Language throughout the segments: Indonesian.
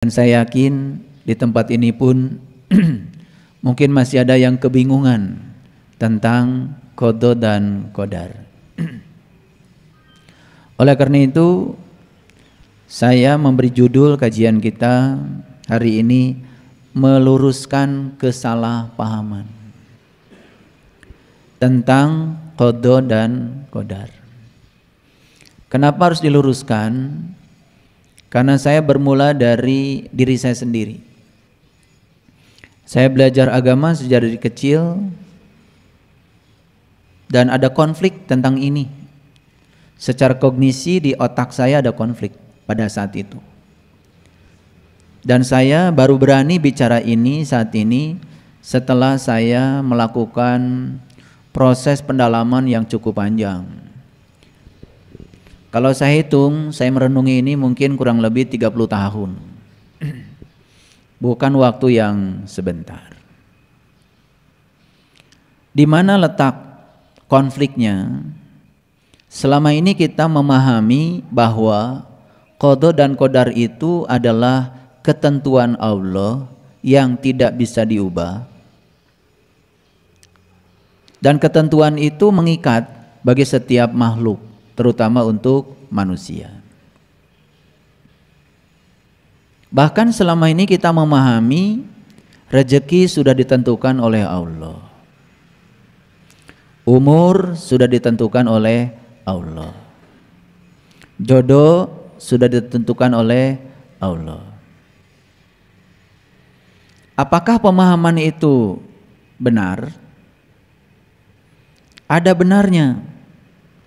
Dan saya yakin di tempat ini pun mungkin masih ada yang kebingungan tentang qada dan qadar. Oleh karena itu, saya memberi judul kajian kita hari ini, meluruskan kesalahpahaman tentang qada dan qadar. Kenapa harus diluruskan? Karena saya bermula dari diri saya sendiri. Saya belajar agama sejak dari kecil dan ada konflik tentang ini. Secara kognisi di otak saya ada konflik pada saat itu. Dan saya baru berani bicara ini saat ini setelah saya melakukan proses pendalaman yang cukup panjang. Kalau saya hitung, saya merenungi ini mungkin kurang lebih 30 tahun. Bukan waktu yang sebentar. Di mana letak konfliknya? Selama ini kita memahami bahwa qada dan qadar itu adalah ketentuan Allah yang tidak bisa diubah. Dan ketentuan itu mengikat bagi setiap makhluk, terutama untuk manusia. Bahkan selama ini kita memahami rezeki sudah ditentukan oleh Allah. Umur sudah ditentukan oleh Allah. Jodoh sudah ditentukan oleh Allah. Apakah pemahaman itu benar? Ada benarnya,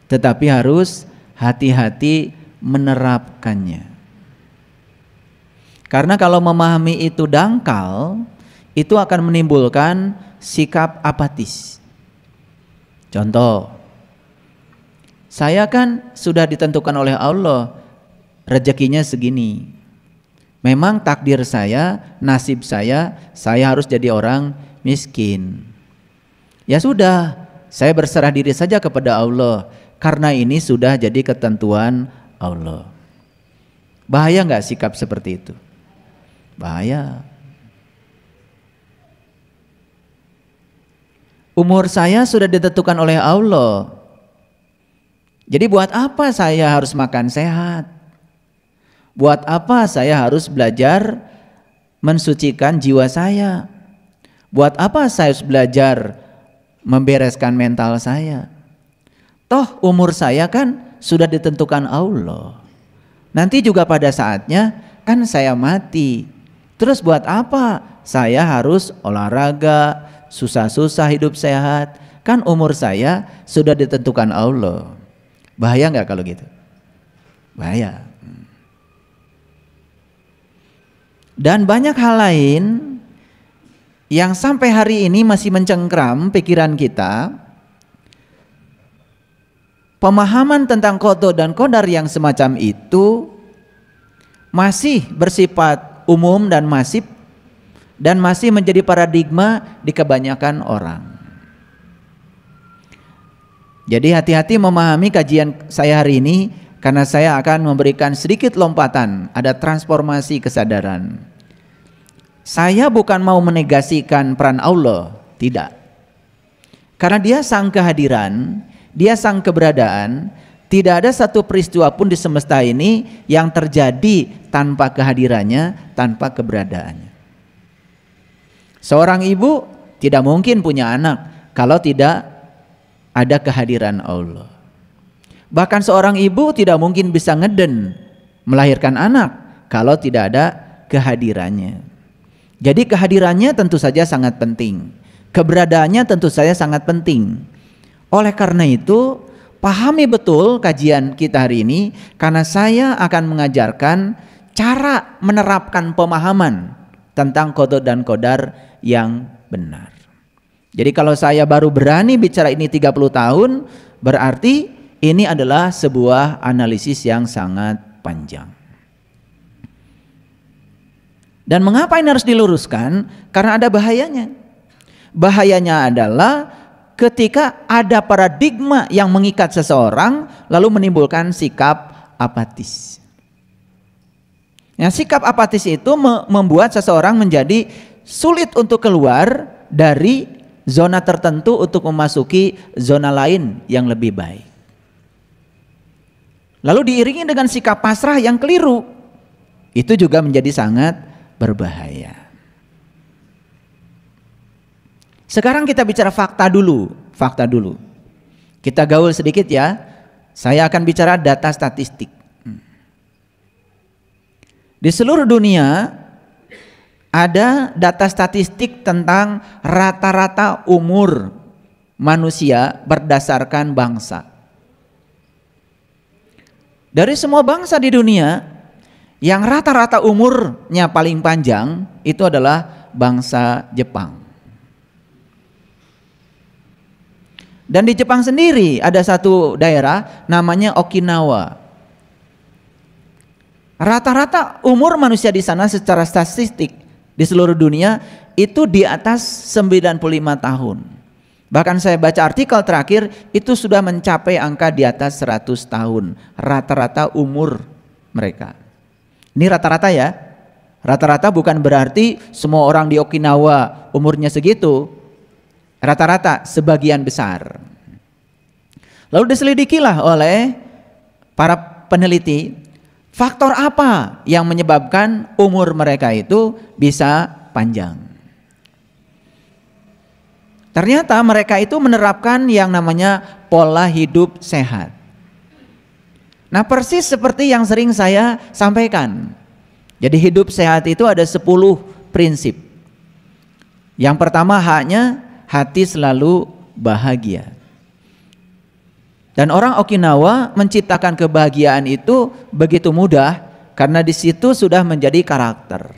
tetapi harus hati-hati menerapkannya. Karena kalau memahami itu dangkal, itu akan menimbulkan sikap apatis. Contoh, saya kan sudah ditentukan oleh Allah rezekinya segini. Memang takdir saya, nasib saya harus jadi orang miskin. Ya sudah, saya berserah diri saja kepada Allah, karena ini sudah jadi ketentuan Allah. Bahaya nggak sikap seperti itu? Bahaya. Umur saya sudah ditentukan oleh Allah. Jadi buat apa saya harus makan sehat? Buat apa saya harus belajar mensucikan jiwa saya? Buat apa saya harus belajar membereskan mental saya? Toh umur saya kan sudah ditentukan Allah. Nanti juga pada saatnya kan saya mati. Terus buat apa saya harus olahraga, susah-susah hidup sehat? Kan umur saya sudah ditentukan Allah. Bahaya nggak kalau gitu? Bahaya. Dan banyak hal lain yang sampai hari ini masih mencengkram pikiran kita. Pemahaman tentang qada dan qadar yang semacam itu masih bersifat umum dan masih menjadi paradigma di kebanyakan orang. Jadi hati-hati memahami kajian saya hari ini, karena saya akan memberikan sedikit lompatan, ada transformasi kesadaran. Saya bukan mau menegasikan peran Allah, tidak. Karena dia sang kehadiran, dia sang keberadaan, tidak ada satu peristiwa pun di semesta ini yang terjadi tanpa kehadirannya, tanpa keberadaannya. Seorang ibu tidak mungkin punya anak kalau tidak ada kehadiran Allah. Bahkan seorang ibu tidak mungkin bisa ngeden melahirkan anak kalau tidak ada kehadirannya. Jadi kehadirannya tentu saja sangat penting. Keberadaannya tentu saja sangat penting. Oleh karena itu, pahami betul kajian kita hari ini, karena saya akan mengajarkan cara menerapkan pemahaman tentang qada dan qadar yang benar. Jadi kalau saya baru berani bicara ini 30 tahun, berarti ini adalah sebuah analisis yang sangat panjang. Dan mengapa ini harus diluruskan? Karena ada bahayanya. Bahayanya adalah ketika ada paradigma yang mengikat seseorang lalu menimbulkan sikap apatis. Nah, sikap apatis itu membuat seseorang menjadi sulit untuk keluar dari zona tertentu untuk memasuki zona lain yang lebih baik. Lalu diiringi dengan sikap pasrah yang keliru, itu juga menjadi sangat berbahaya. Sekarang kita bicara fakta dulu. Kita gaul sedikit ya. Saya akan bicara data statistik. Di seluruh dunia ada data statistik tentang rata-rata umur manusia berdasarkan bangsa. Dari semua bangsa di dunia, yang rata-rata umurnya paling panjang itu adalah bangsa Jepang. Dan di Jepang sendiri ada satu daerah namanya Okinawa. Rata-rata umur manusia di sana secara statistik di seluruh dunia itu di atas 95 tahun. Bahkan saya baca artikel terakhir itu sudah mencapai angka di atas 100 tahun rata-rata umur mereka. Ini rata-rata ya. Rata-rata bukan berarti semua orang di Okinawa umurnya segitu. Rata-rata sebagian besar. Lalu diselidikilah oleh para peneliti, faktor apa yang menyebabkan umur mereka itu bisa panjang. Ternyata mereka itu menerapkan yang namanya pola hidup sehat. Nah, persis seperti yang sering saya sampaikan. Jadi hidup sehat itu ada 10 prinsip. Yang pertama hati selalu bahagia. Dan orang Okinawa menciptakan kebahagiaan itu begitu mudah karena di situ sudah menjadi karakter.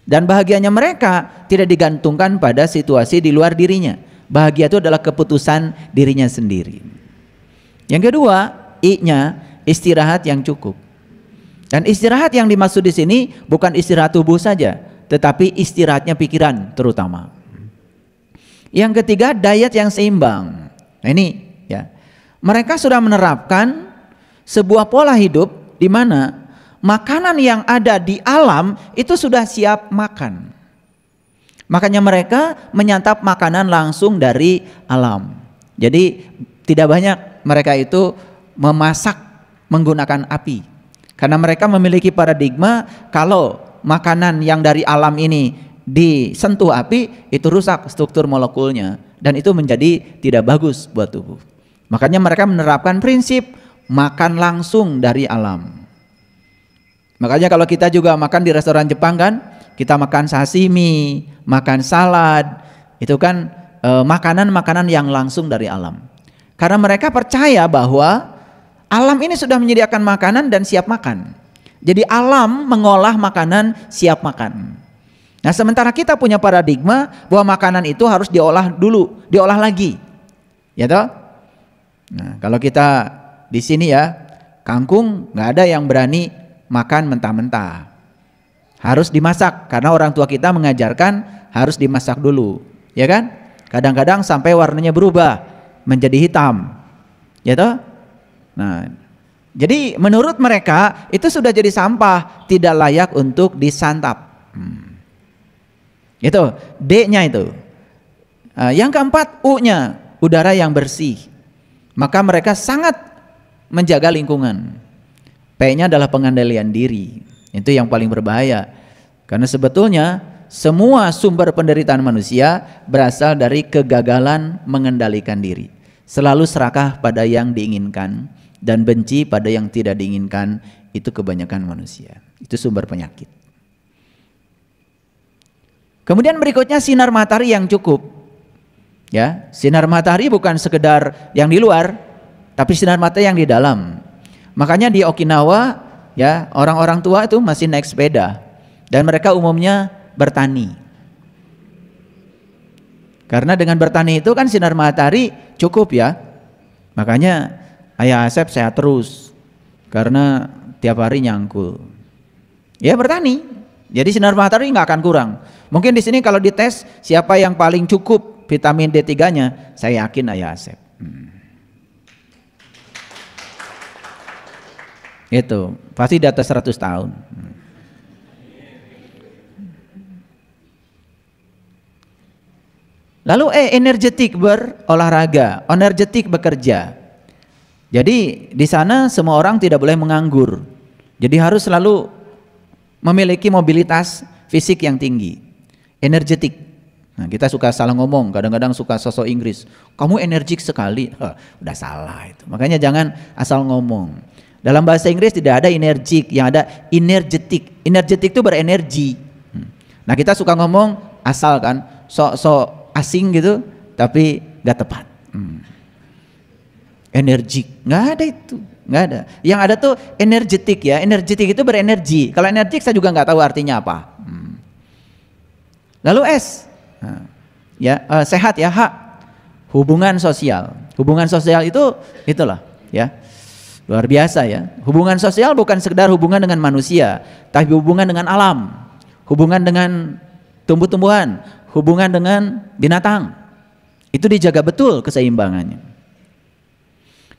Dan bahagianya mereka tidak digantungkan pada situasi di luar dirinya. Bahagia itu adalah keputusan dirinya sendiri. Yang kedua, I-nya istirahat yang cukup. Dan istirahat yang dimaksud di sini bukan istirahat tubuh saja, tetapi istirahatnya pikiran terutama. Yang ketiga, diet yang seimbang. Nah ini ya, mereka sudah menerapkan sebuah pola hidup di mana makanan yang ada di alam itu sudah siap makan. Makanya mereka menyantap makanan langsung dari alam. Jadi tidak banyak mereka itu memasak menggunakan api. Karena mereka memiliki paradigma kalau makanan yang dari alam ini disentuh api itu rusak struktur molekulnya dan itu menjadi tidak bagus buat tubuh. Makanya mereka menerapkan prinsip makan langsung dari alam. Makanya kalau kita juga makan di restoran Jepang kan, kita makan sashimi, makan salad, itu kan makanan-makanan yang langsung dari alam. Karena mereka percaya bahwa alam ini sudah menyediakan makanan dan siap makan. Jadi alam mengolah makanan siap makan. Nah, sementara kita punya paradigma bahwa makanan itu harus diolah dulu, diolah lagi. Ya toh? Nah, kalau kita di sini ya, kangkung nggak ada yang berani makan mentah-mentah. Harus dimasak karena orang tua kita mengajarkan harus dimasak dulu, ya kan? Kadang-kadang sampai warnanya berubah menjadi hitam. Ya toh? Nah, jadi menurut mereka itu sudah jadi sampah, tidak layak untuk disantap. Itu D-nya itu. Yang keempat U-nya, udara yang bersih. Maka mereka sangat menjaga lingkungan. P-nya adalah pengendalian diri. Itu yang paling berbahaya. Karena sebetulnya semua sumber penderitaan manusia berasal dari kegagalan mengendalikan diri. Selalu serakah pada yang diinginkan dan benci pada yang tidak diinginkan. Itu kebanyakan manusia. Itu sumber penyakit. Kemudian berikutnya sinar matahari yang cukup. Ya, sinar matahari bukan sekedar yang di luar, tapi sinar matahari yang di dalam. Makanya di Okinawa, ya, orang-orang tua itu masih naik sepeda dan mereka umumnya bertani. Karena dengan bertani itu kan sinar matahari cukup ya. Makanya Ayah Asep sehat terus karena tiap hari nyangkul. Ya bertani. Jadi sinar matahari nggak akan kurang. Mungkin di sini kalau dites siapa yang paling cukup vitamin D3-nya, saya yakin Ayah Asep. Itu pasti di atas 100 tahun. Lalu energetik berolahraga, energetik bekerja. Jadi di sana semua orang tidak boleh menganggur. Jadi harus selalu memiliki mobilitas fisik yang tinggi, energetik. Nah, kita suka salah ngomong, kadang-kadang suka sosok Inggris. Kamu energik sekali, udah salah itu. Makanya jangan asal ngomong. Dalam bahasa Inggris tidak ada energik, yang ada energetik. Energetik itu berenergi. Nah kita suka ngomong asal kan, sok asing gitu, tapi gak tepat. Energik, nggak ada itu, nggak ada. Yang ada tuh energetik ya, energetik itu berenergi. Kalau energik saya juga nggak tahu artinya apa. Lalu S, sehat ya, H, hubungan sosial. Hubungan sosial itu itulah ya, luar biasa ya. Hubungan sosial bukan sekedar hubungan dengan manusia, tapi hubungan dengan alam, hubungan dengan tumbuh-tumbuhan, hubungan dengan binatang. Itu dijaga betul keseimbangannya.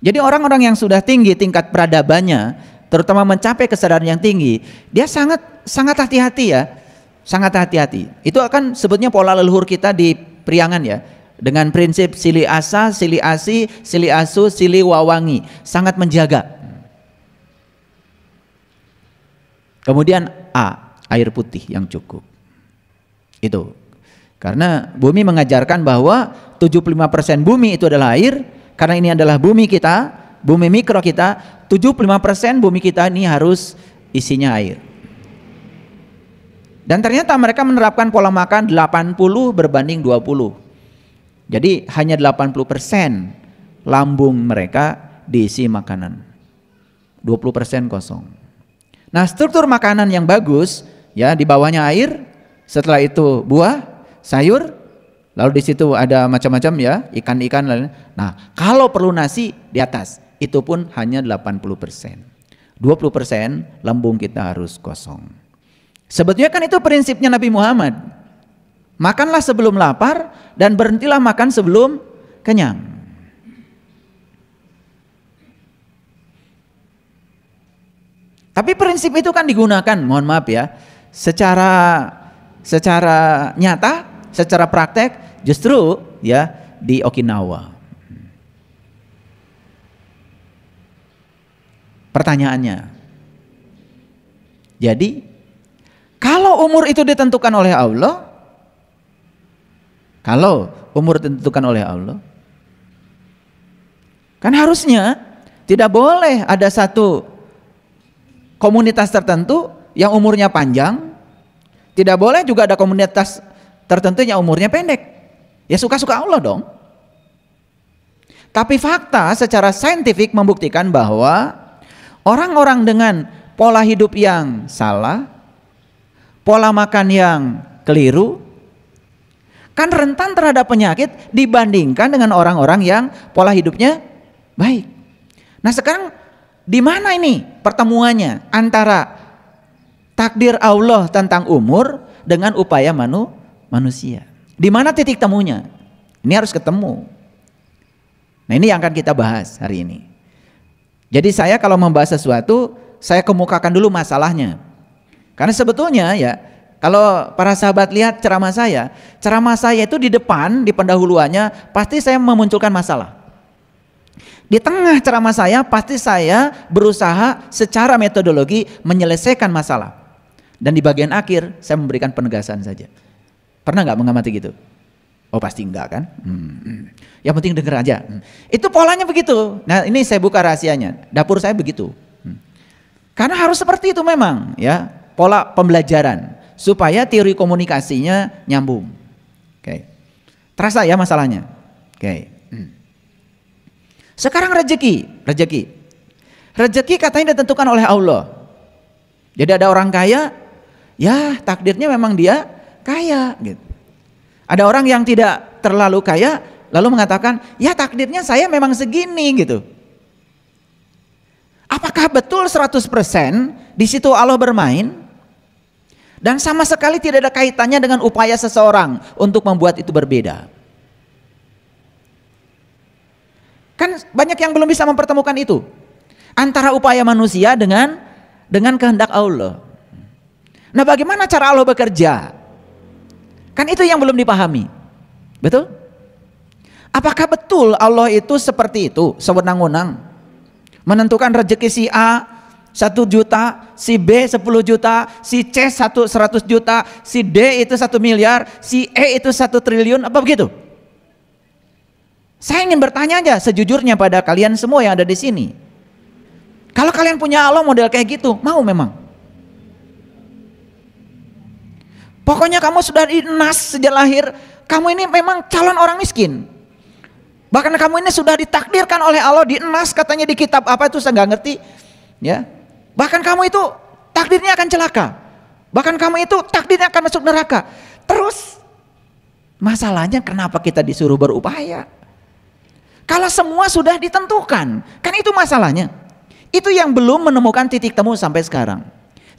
Jadi orang-orang yang sudah tinggi tingkat peradabannya, terutama mencapai kesadaran yang tinggi, dia sangat hati-hati ya. Sangat hati-hati. Itu akan sebetulnya pola leluhur kita di Priangan ya, dengan prinsip sili asa, sili asi, sili asu, sili wawangi, sangat menjaga. Kemudian A, air putih yang cukup. Itu. Karena bumi mengajarkan bahwa 75% bumi itu adalah air, karena ini adalah bumi kita, bumi mikro kita, 75% bumi kita ini harus isinya air. Dan ternyata mereka menerapkan pola makan 80 berbanding 20. Jadi hanya 80% lambung mereka diisi makanan. 20% kosong. Nah, struktur makanan yang bagus ya, di bawahnya air, setelah itu buah, sayur, lalu di situ ada macam-macam ya, ikan-ikan. Nah, kalau perlu nasi di atas, itu pun hanya 80%. 20% lambung kita harus kosong. Sebetulnya kan itu prinsipnya Nabi Muhammad. Makanlah sebelum lapar dan berhentilah makan sebelum kenyang. Tapi prinsip itu kan digunakan, mohon maaf ya, secara nyata, secara praktek justru ya di Okinawa. Pertanyaannya, jadi kalau umur itu ditentukan oleh Allah, kan harusnya tidak boleh ada satu komunitas tertentu yang umurnya panjang, tidak boleh juga ada komunitas tertentu yang umurnya pendek. Ya suka-suka Allah dong. Tapi fakta secara saintifik membuktikan bahwa orang-orang dengan pola hidup yang salah, pola makan yang keliru, kan rentan terhadap penyakit dibandingkan dengan orang-orang yang pola hidupnya baik. Nah sekarang di mana ini pertemuannya antara takdir Allah tentang umur dengan upaya manusia? Di mana titik temunya? Ini harus ketemu. Nah ini yang akan kita bahas hari ini. Jadi saya kalau membahas sesuatu, saya kemukakan dulu masalahnya. Karena sebetulnya ya, kalau para sahabat lihat ceramah saya itu di depan, di pendahuluannya pasti saya memunculkan masalah. Di tengah ceramah saya pasti saya berusaha secara metodologi menyelesaikan masalah. Dan di bagian akhir saya memberikan penegasan saja. Pernah nggak mengamati gitu? Oh pasti enggak kan? Yang penting denger aja. Itu polanya begitu. Nah ini saya buka rahasianya. Dapur saya begitu. Karena harus seperti itu memang ya. Pola pembelajaran supaya teori komunikasinya nyambung. Oke. Terasa ya masalahnya. Oke. Sekarang rezeki katanya ditentukan oleh Allah. Jadi ada orang kaya, ya takdirnya memang dia kaya gitu. Ada orang yang tidak terlalu kaya lalu mengatakan, ya takdirnya saya memang segini gitu. Apakah betul 100% di situ Allah bermain? Dan sama sekali tidak ada kaitannya dengan upaya seseorang untuk membuat itu berbeda. Kan banyak yang belum bisa mempertemukan itu. Antara upaya manusia dengan kehendak Allah. Nah bagaimana cara Allah bekerja? Kan itu yang belum dipahami. Betul? Apakah betul Allah itu seperti itu, sewenang-wenang menentukan rezeki si A 1 juta, si B 10 juta, si C 100 juta, si D itu 1 miliar, si E itu 1 triliun, apa begitu? Saya ingin bertanya aja sejujurnya pada kalian semua yang ada di sini. Kalau kalian punya Allah model kayak gitu, mau memang? Pokoknya kamu sudah dinas sejak lahir, kamu ini memang calon orang miskin. Bahkan kamu ini sudah ditakdirkan oleh Allah, dinas katanya di kitab apa itu saya nggak ngerti, ya. Bahkan kamu itu takdirnya akan celaka. Bahkan kamu itu takdirnya akan masuk neraka. Terus masalahnya kenapa kita disuruh berupaya? Kalau semua sudah ditentukan, kan itu masalahnya. Itu yang belum menemukan titik temu sampai sekarang.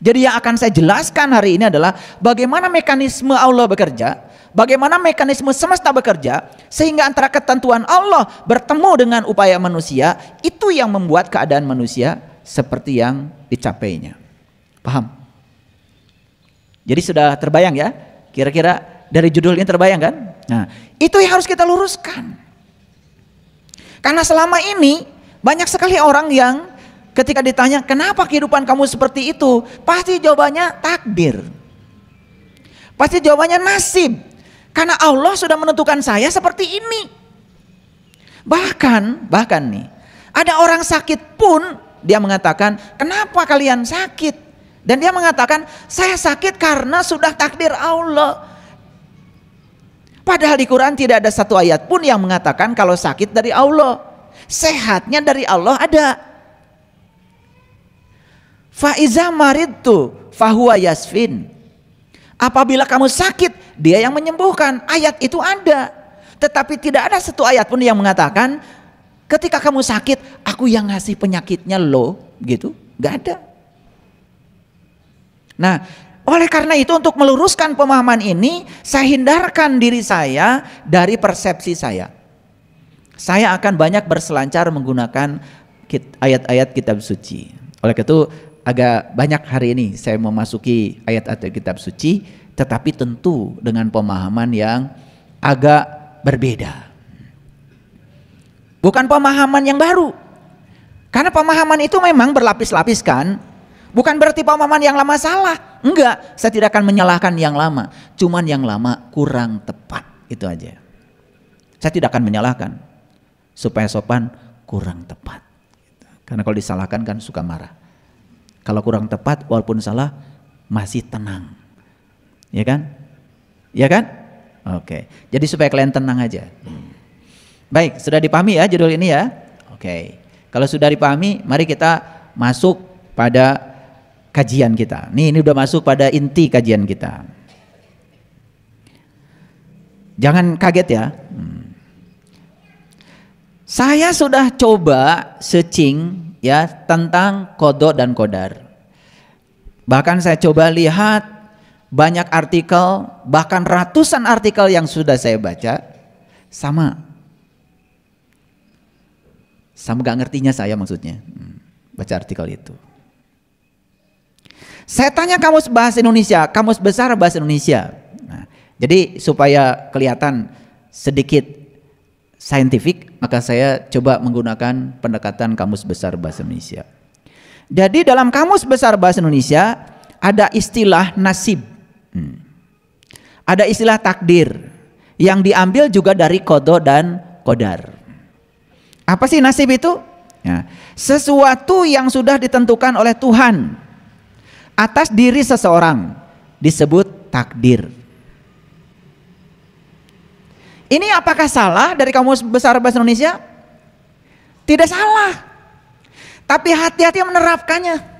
Jadi yang akan saya jelaskan hari ini adalah bagaimana mekanisme Allah bekerja, bagaimana mekanisme semesta bekerja, sehingga antara ketentuan Allah bertemu dengan upaya manusia, itu yang membuat keadaan manusia seperti yang dicapainya. Paham? Jadi sudah terbayang ya? Kira-kira dari judul ini terbayang kan? Nah, itu yang harus kita luruskan. Karena selama ini banyak sekali orang yang ketika ditanya kenapa kehidupan kamu seperti itu, pasti jawabannya takdir. Pasti jawabannya nasib. Karena Allah sudah menentukan saya seperti ini. Bahkan nih, ada orang sakit pun dia mengatakan, kenapa kalian sakit? Dan dia mengatakan, saya sakit karena sudah takdir Allah. Padahal di Quran tidak ada satu ayat pun yang mengatakan kalau sakit dari Allah. Sehatnya dari Allah ada. Faiza maridtu fahuwa yasfin. Apabila kamu sakit, dia yang menyembuhkan. Ayat itu ada. Tetapi tidak ada satu ayat pun yang mengatakan ketika kamu sakit, aku yang ngasih penyakitnya loh, gitu. Gak ada. Nah, oleh karena itu untuk meluruskan pemahaman ini, saya hindarkan diri saya dari persepsi saya. Saya akan banyak berselancar menggunakan ayat-ayat kitab suci. Oleh karena itu agak banyak hari ini saya memasuki ayat-ayat kitab suci, tetapi tentu dengan pemahaman yang agak berbeda. Bukan pemahaman yang baru. Karena pemahaman itu memang berlapis-lapis kan. Bukan berarti pemahaman yang lama salah. Enggak, saya tidak akan menyalahkan yang lama. Cuman yang lama kurang tepat. Itu aja. Saya tidak akan menyalahkan. Supaya sopan, kurang tepat. Karena kalau disalahkan kan suka marah. Kalau kurang tepat walaupun salah, masih tenang. Ya kan? Ya kan? Oke. Jadi supaya kalian tenang aja. Baik, sudah dipahami ya judul ini ya? Oke. Kalau sudah dipahami, mari kita masuk pada kajian kita. Ini udah masuk pada inti kajian kita. Jangan kaget ya. Saya sudah coba searching ya tentang qada dan qadar. Bahkan saya coba lihat banyak artikel, bahkan ratusan artikel yang sudah saya baca, sama gak ngertinya saya maksudnya baca artikel itu. Saya tanya kamus bahasa Indonesia, kamus besar bahasa Indonesia. Nah, jadi supaya kelihatan sedikit saintifik, maka saya coba menggunakan pendekatan kamus besar bahasa Indonesia. Jadi dalam kamus besar bahasa Indonesia ada istilah nasib, ada istilah takdir yang diambil juga dari qada dan qadar. Apa sih nasib itu? Ya, sesuatu yang sudah ditentukan oleh Tuhan atas diri seseorang disebut takdir. Ini apakah salah dari kamus besar bahasa Indonesia? Tidak salah. Tapi hati-hati menerapkannya.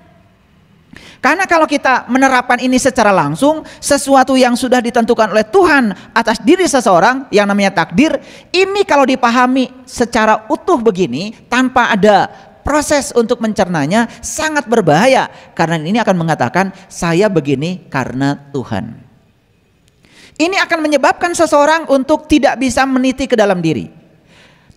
Karena kalau kita menerapkan ini secara langsung, sesuatu yang sudah ditentukan oleh Tuhan atas diri seseorang yang namanya takdir, ini kalau dipahami secara utuh begini tanpa ada proses untuk mencernanya sangat berbahaya. Karena ini akan mengatakan saya begini karena Tuhan. Ini akan menyebabkan seseorang untuk tidak bisa meniti ke dalam diri.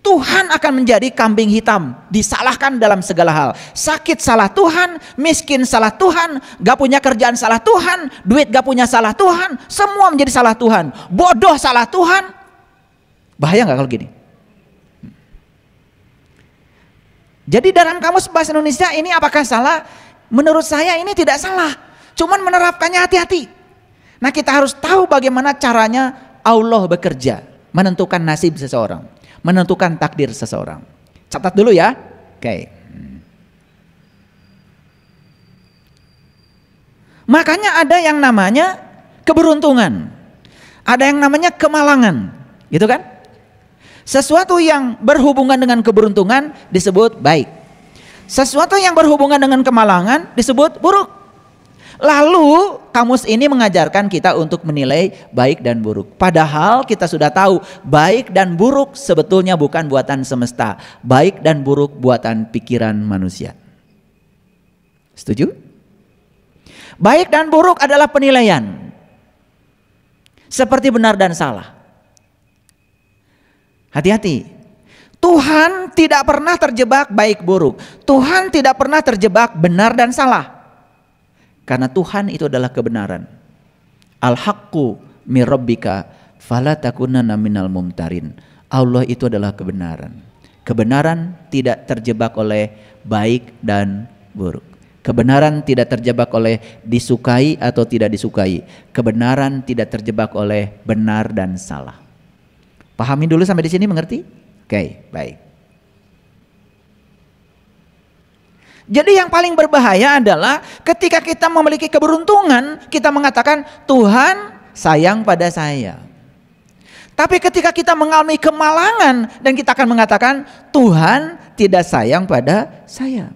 Tuhan akan menjadi kambing hitam, disalahkan dalam segala hal. Sakit salah Tuhan, miskin salah Tuhan, gak punya kerjaan salah Tuhan, duit gak punya salah Tuhan, semua menjadi salah Tuhan. Bodoh salah Tuhan. Bahaya gak kalau gini? Jadi dalam kamus bahasa Indonesia ini apakah salah? Menurut saya ini tidak salah. Cuman menerapkannya hati-hati. Nah, kita harus tahu bagaimana caranya Allah bekerja, menentukan nasib seseorang, menentukan takdir seseorang. Catat dulu ya. Oke. Makanya ada yang namanya keberuntungan. Ada yang namanya kemalangan. Gitu kan? Sesuatu yang berhubungan dengan keberuntungan disebut baik. Sesuatu yang berhubungan dengan kemalangan disebut buruk. Lalu kamus ini mengajarkan kita untuk menilai baik dan buruk. Padahal kita sudah tahu baik dan buruk sebetulnya bukan buatan semesta. Baik dan buruk buatan pikiran manusia. Setuju? Baik dan buruk adalah penilaian. Seperti benar dan salah. Hati-hati. Tuhan tidak pernah terjebak baik buruk. Tuhan tidak pernah terjebak benar dan salah. Karena Tuhan itu adalah kebenaran. Al-haqqu mir rabbika fala takunanna minal mumtarin. Allah itu adalah kebenaran. Kebenaran tidak terjebak oleh baik dan buruk. Kebenaran tidak terjebak oleh disukai atau tidak disukai. Kebenaran tidak terjebak oleh benar dan salah. Pahami dulu sampai di sini, mengerti? Oke, baik. Jadi yang paling berbahaya adalah ketika kita memiliki keberuntungan, kita mengatakan Tuhan sayang pada saya. Tapi ketika kita mengalami kemalangan dan kita akan mengatakan Tuhan tidak sayang pada saya.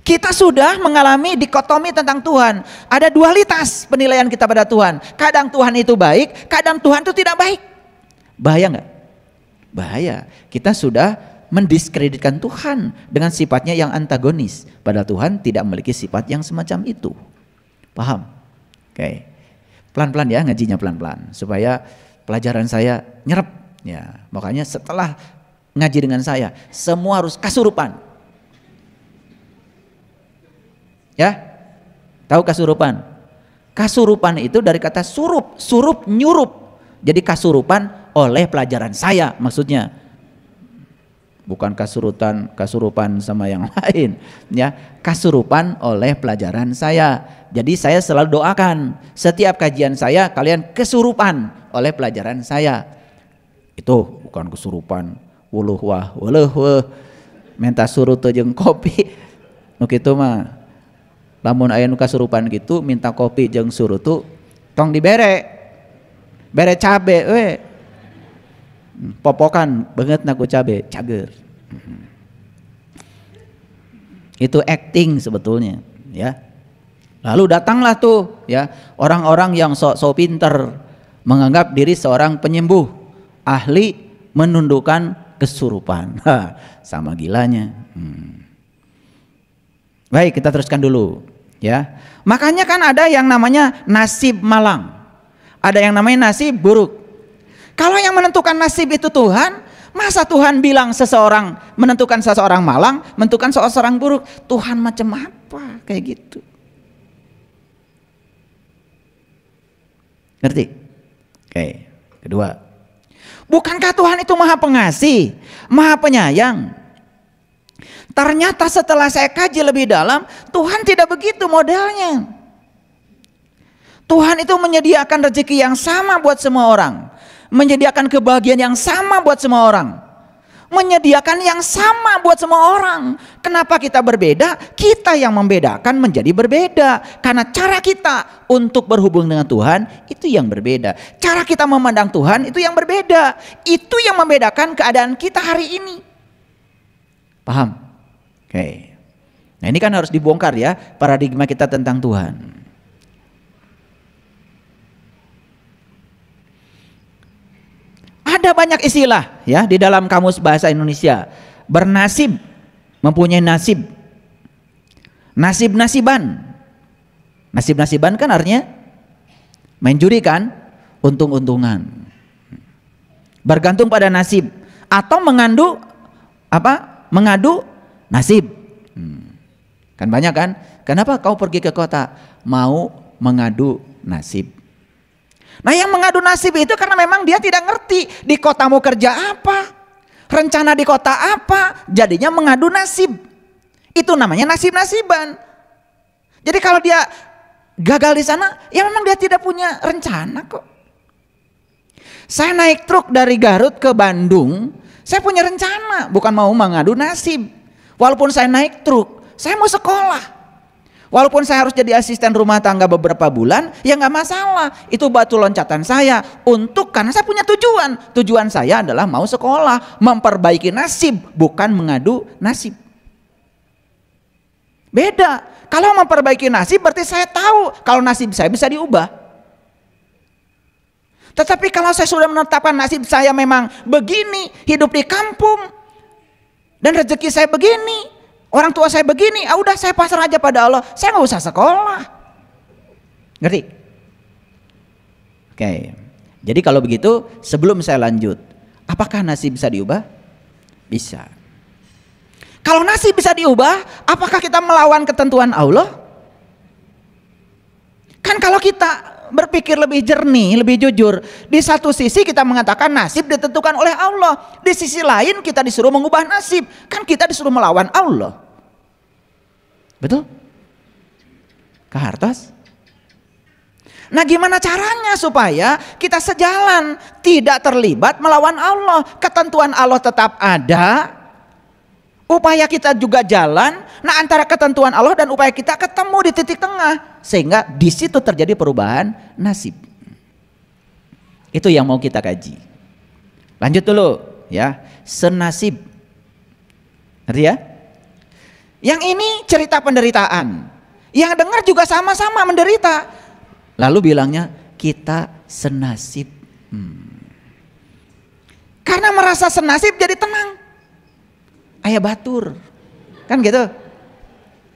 Kita sudah mengalami dikotomi tentang Tuhan. Ada dualitas penilaian kita pada Tuhan. Kadang Tuhan itu baik, kadang Tuhan itu tidak baik. Bahaya nggak? Bahaya. Kita sudah mendiskreditkan Tuhan dengan sifatnya yang antagonis. Padahal Tuhan tidak memiliki sifat yang semacam itu. Paham? Oke. Pelan-pelan ya, ngajinya pelan-pelan. Supaya pelajaran saya nyerep. Ya, makanya setelah ngaji dengan saya, semua harus kasurupan. Ya, tahu kasurupan? Kasurupan itu dari kata surup, surup nyurup. Jadi kasurupan oleh pelajaran saya maksudnya. Bukan kasurupan sama yang lain. Ya, kasurupan oleh pelajaran saya. Jadi saya selalu doakan setiap kajian saya kalian kesurupan oleh pelajaran saya. Itu bukan kesurupan wuluh wah minta surut jeung kopi. Nu kitu mah. Lamun aya nu kasurupan gitu minta kopi jeung surutu tong dibere. Bere cabe we. Popokan banget naku cabe, cager. Itu acting sebetulnya, ya. Lalu datanglah tuh, ya, orang-orang yang sok pinter menganggap diri seorang penyembuh, ahli menundukkan kesurupan. Sama gilanya. Baik, kita teruskan dulu, ya. Makanya kan ada yang namanya nasib malang. Ada yang namanya nasib buruk. Kalau yang menentukan nasib itu Tuhan, masa Tuhan bilang seseorang menentukan seseorang malang, menentukan seseorang buruk? Tuhan macam apa kayak gitu? Ngerti? Oke, kedua. Bukankah Tuhan itu maha pengasih, maha penyayang? Ternyata setelah saya kaji lebih dalam, Tuhan tidak begitu modelnya. Tuhan itu menyediakan rezeki yang sama buat semua orang. Menyediakan kebahagiaan yang sama buat semua orang. Menyediakan yang sama buat semua orang. Kenapa kita berbeda? Kita yang membedakan menjadi berbeda. Karena cara kita untuk berhubung dengan Tuhan itu yang berbeda. Cara kita memandang Tuhan itu yang berbeda. Itu yang membedakan keadaan kita hari ini. Paham? Oke. Nah, ini kan harus dibongkar ya paradigma kita tentang Tuhan. Ada banyak istilah ya di dalam kamus bahasa Indonesia. Bernasib, mempunyai nasib. Nasib-nasiban. Nasib-nasiban kan artinya main juri kan, untung-untungan. Bergantung pada nasib atau mengadu nasib. Kan banyak kan? Kenapa kau pergi ke kota? Mau mengadu nasib. Nah, yang mengadu nasib itu karena memang dia tidak ngerti di kota mau kerja apa, rencana di kota apa, jadinya mengadu nasib. Itu namanya nasib-nasiban. Jadi kalau dia gagal di sana, ya memang dia tidak punya rencana kok. Saya naik truk dari Garut ke Bandung, saya punya rencana, bukan mau mengadu nasib. Walaupun saya naik truk, saya mau sekolah. Walaupun saya harus jadi asisten rumah tangga beberapa bulan, ya nggak masalah. Itu batu loncatan saya karena saya punya tujuan. Tujuan saya adalah mau sekolah, memperbaiki nasib, bukan mengadu nasib. Beda. Kalau memperbaiki nasib berarti saya tahu kalau nasib saya bisa diubah. Tetapi kalau saya sudah menetapkan nasib saya memang begini, hidup di kampung, dan rezeki saya begini, orang tua saya begini, udah saya pasrah aja pada Allah, saya nggak usah sekolah. Ngerti? Oke. Jadi kalau begitu, sebelum saya lanjut, apakah nasib bisa diubah? Bisa. Kalau nasib bisa diubah, apakah kita melawan ketentuan Allah? Kan kalau kita berpikir lebih jernih, lebih jujur, di satu sisi kita mengatakan nasib ditentukan oleh Allah, di sisi lain kita disuruh mengubah nasib, kan kita disuruh melawan Allah. Betul? Kak Hartos? Nah, gimana caranya supaya kita sejalan, tidak terlibat melawan Allah? Ketentuan Allah tetap ada, upaya kita juga jalan. Nah, antara ketentuan Allah dan upaya kita ketemu di titik tengah, sehingga di situ terjadi perubahan nasib. Itu yang mau kita kaji. Lanjut dulu ya, senasib. Ngerti ya? Yang ini cerita penderitaan. Yang dengar juga sama-sama menderita. Lalu bilangnya kita senasib. Karena merasa senasib jadi tenang. Ayah batur. Kan gitu.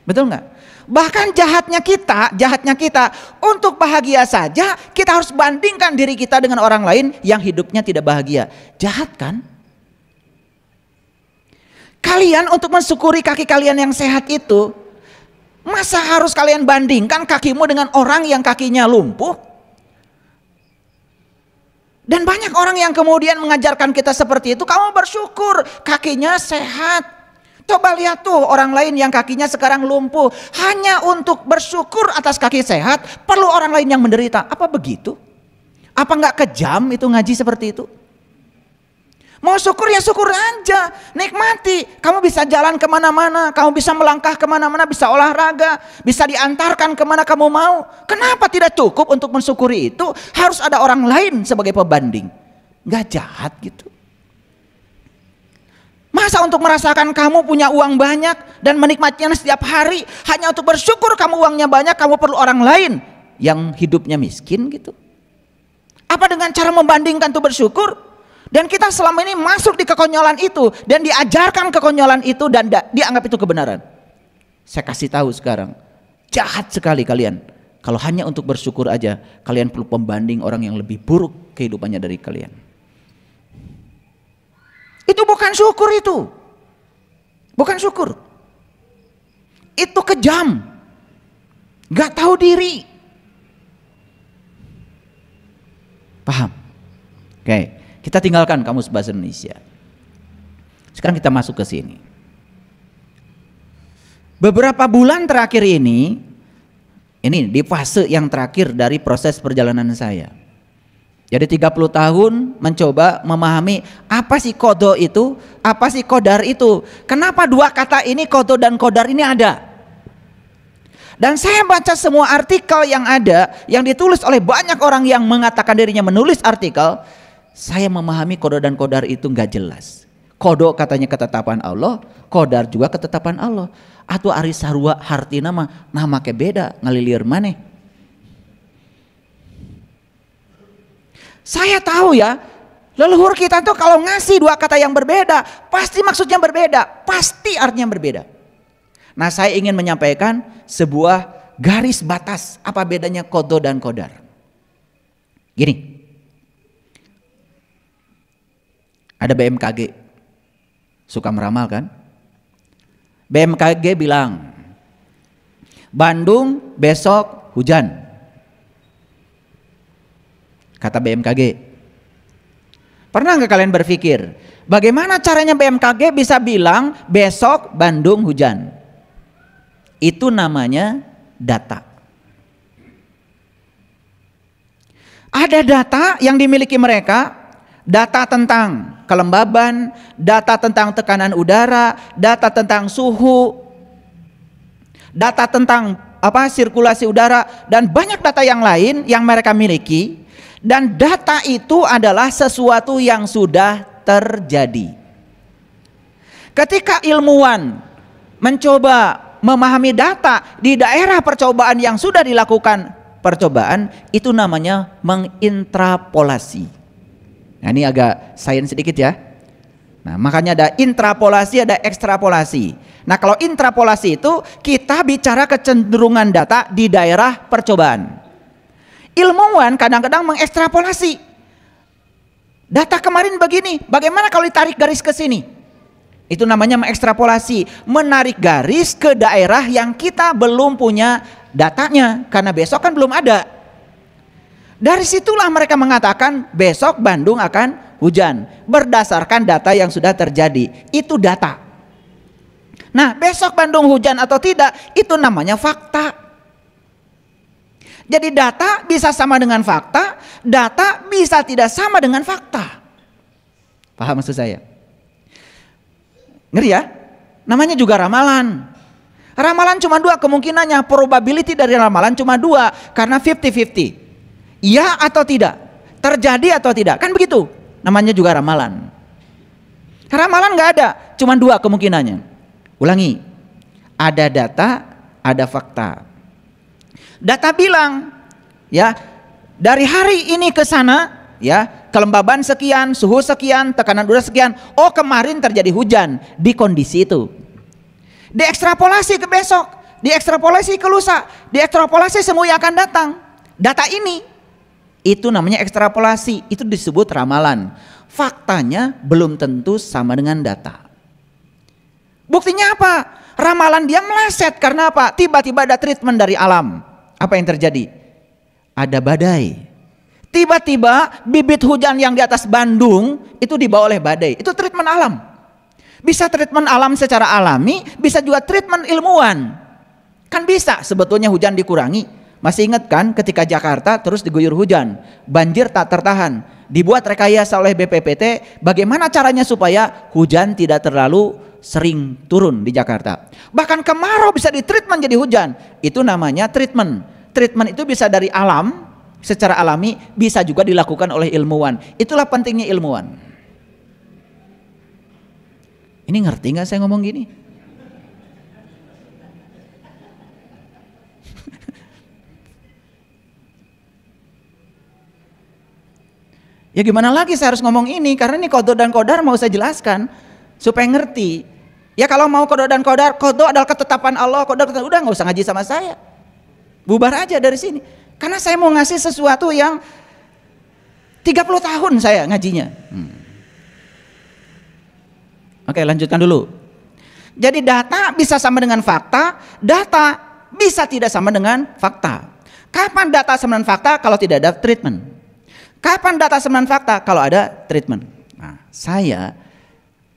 Betul nggak? Bahkan jahatnya kita untuk bahagia saja kita harus bandingkan diri kita dengan orang lain yang hidupnya tidak bahagia. Jahat kan? Kalian untuk mensyukuri kaki kalian yang sehat itu, masa harus kalian bandingkan kakimu dengan orang yang kakinya lumpuh? Dan banyak orang yang kemudian mengajarkan kita seperti itu, kamu bersyukur kakinya sehat. Coba lihat tuh orang lain yang kakinya sekarang lumpuh, hanya untuk bersyukur atas kaki sehat perlu orang lain yang menderita. Apa begitu? Apa nggak kejam itu ngaji seperti itu? Mau syukur ya syukur aja, nikmati. Kamu bisa jalan kemana-mana, kamu bisa melangkah kemana-mana, bisa olahraga, bisa diantarkan kemana kamu mau. Kenapa tidak cukup untuk mensyukuri itu? Harus ada orang lain sebagai pembanding. Nggak jahat gitu. Masa untuk merasakan kamu punya uang banyak dan menikmatinya setiap hari hanya untuk bersyukur kamu uangnya banyak, kamu perlu orang lain yang hidupnya miskin gitu? Apa dengan cara membandingkan itu bersyukur? Dan kita selama ini masuk di kekonyolan itu dan diajarkan kekonyolan itu dan dianggap itu kebenaran. Saya kasih tahu sekarang, jahat sekali kalian. Kalau hanya untuk bersyukur aja, kalian perlu pembanding orang yang lebih buruk kehidupannya dari kalian. Itu bukan syukur itu. Bukan syukur. Itu kejam. Gak tahu diri. Paham? Oke, kita tinggalkan kamus bahasa Indonesia. Sekarang kita masuk ke sini. Beberapa bulan terakhir ini di fase yang terakhir dari proses perjalanan saya. Jadi 30 tahun mencoba memahami apa sih qada itu, apa sih qadar itu. Kenapa dua kata ini qada dan qadar ini ada? Dan saya baca semua artikel yang ada, yang ditulis oleh banyak orang yang mengatakan dirinya menulis artikel, saya memahami qada dan qadar itu nggak jelas. Qada katanya ketetapan Allah, qadar juga ketetapan Allah. Atau ari sarua hartina nama ke beda, ngalilir maneh. Saya tahu ya, leluhur kita tuh kalau ngasih dua kata yang berbeda, pasti maksudnya berbeda, pasti artinya berbeda. Nah, saya ingin menyampaikan sebuah garis batas apa bedanya qada dan qadar. Gini, ada BMKG, suka meramal kan? BMKG bilang, Bandung besok hujan. Kata BMKG. Pernah nggak kalian berpikir, bagaimana caranya BMKG bisa bilang besok Bandung hujan? Itu namanya data. Ada data yang dimiliki mereka, data tentang kelembaban, data tentang tekanan udara, data tentang suhu, data tentang sirkulasi udara, dan banyak data yang lain yang mereka miliki. Dan data itu adalah sesuatu yang sudah terjadi. Ketika ilmuwan mencoba memahami data di daerah percobaan yang sudah dilakukan percobaan, itu namanya mengintrapolasi. Nah, ini agak sains sedikit ya. Nah, makanya ada intrapolasi, ada ekstrapolasi. Nah, kalau intrapolasi itu kita bicara kecenderungan data di daerah percobaan. Ilmuwan kadang-kadang mengekstrapolasi. Data kemarin begini, bagaimana kalau ditarik garis ke sini? Itu namanya mengekstrapolasi, menarik garis ke daerah yang kita belum punya datanya, karena besok kan belum ada. Dari situlah mereka mengatakan besok Bandung akan hujan, berdasarkan data yang sudah terjadi. Itu data. Nah, besok Bandung hujan atau tidak, itu namanya fakta. Jadi data bisa sama dengan fakta, data bisa tidak sama dengan fakta. Paham maksud saya? Ngeri ya? Namanya juga ramalan. Ramalan cuma dua kemungkinannya, probability dari ramalan cuma dua, karena 50-50. Iya atau tidak, terjadi atau tidak, kan begitu. Namanya juga ramalan. Ramalan nggak ada, cuma dua kemungkinannya. Ulangi, ada data, ada fakta. Data bilang, ya, dari hari ini ke sana, ya, kelembaban sekian, suhu sekian, tekanan udara sekian. Oh, kemarin terjadi hujan di kondisi itu. Diekstrapolasi ke besok, diekstrapolasi ke lusa, diekstrapolasi semua yang akan datang. Data ini, itu namanya ekstrapolasi, itu disebut ramalan. Faktanya belum tentu sama dengan data. Buktinya apa? Ramalan dia meleset karena apa? Tiba-tiba ada treatment dari alam. Apa yang terjadi? Ada badai. Tiba-tiba bibit hujan yang di atas Bandung itu dibawa oleh badai. Itu treatment alam. Bisa treatment alam secara alami, bisa juga treatment ilmuwan. Kan bisa sebetulnya hujan dikurangi. Masih ingat kan ketika Jakarta terus diguyur hujan, banjir tak tertahan. Dibuat rekayasa oleh BPPT, bagaimana caranya supaya hujan tidak terlalu sering turun di Jakarta. Bahkan kemarau bisa ditreatment jadi hujan. Itu namanya treatment. Treatment itu bisa dari alam, secara alami, bisa juga dilakukan oleh ilmuwan. Itulah pentingnya ilmuwan. Ini ngerti nggak saya ngomong gini? Ya gimana lagi saya harus ngomong ini, karena ini qada dan qadar mau saya jelaskan supaya ngerti. Ya kalau mau qada dan qadar, qada adalah ketetapan Allah, qadar udah nggak usah ngaji sama saya. Bubar aja dari sini. Karena saya mau ngasih sesuatu yang 30 tahun saya ngajinya. Oke, lanjutkan dulu. Jadi data bisa sama dengan fakta, data bisa tidak sama dengan fakta. Kapan data sama dengan fakta? Kalau tidak ada treatment. Kapan data sama dengan fakta? Kalau ada treatment. Nah, saya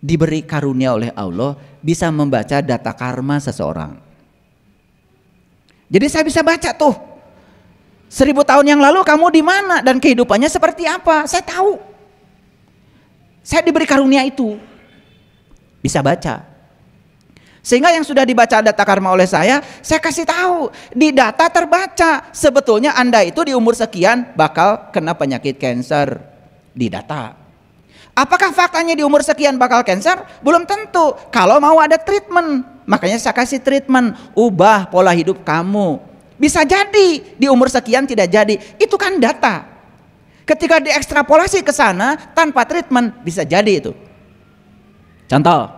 diberi karunia oleh Allah bisa membaca data karma seseorang. Jadi saya bisa baca tuh 1000 tahun yang lalu kamu di mana dan kehidupannya seperti apa. Saya tahu. Saya diberi karunia itu. Bisa baca. Sehingga yang sudah dibaca data karma oleh saya kasih tahu. Di data terbaca sebetulnya Anda itu di umur sekian bakal kena penyakit kanker. Di data. Apakah faktanya di umur sekian bakal kanker? Belum tentu. Kalau mau ada treatment, makanya saya kasih treatment, ubah pola hidup kamu. Bisa jadi di umur sekian tidak jadi. Itu kan data. Ketika diekstrapolasi ke sana tanpa treatment bisa jadi itu. Contoh,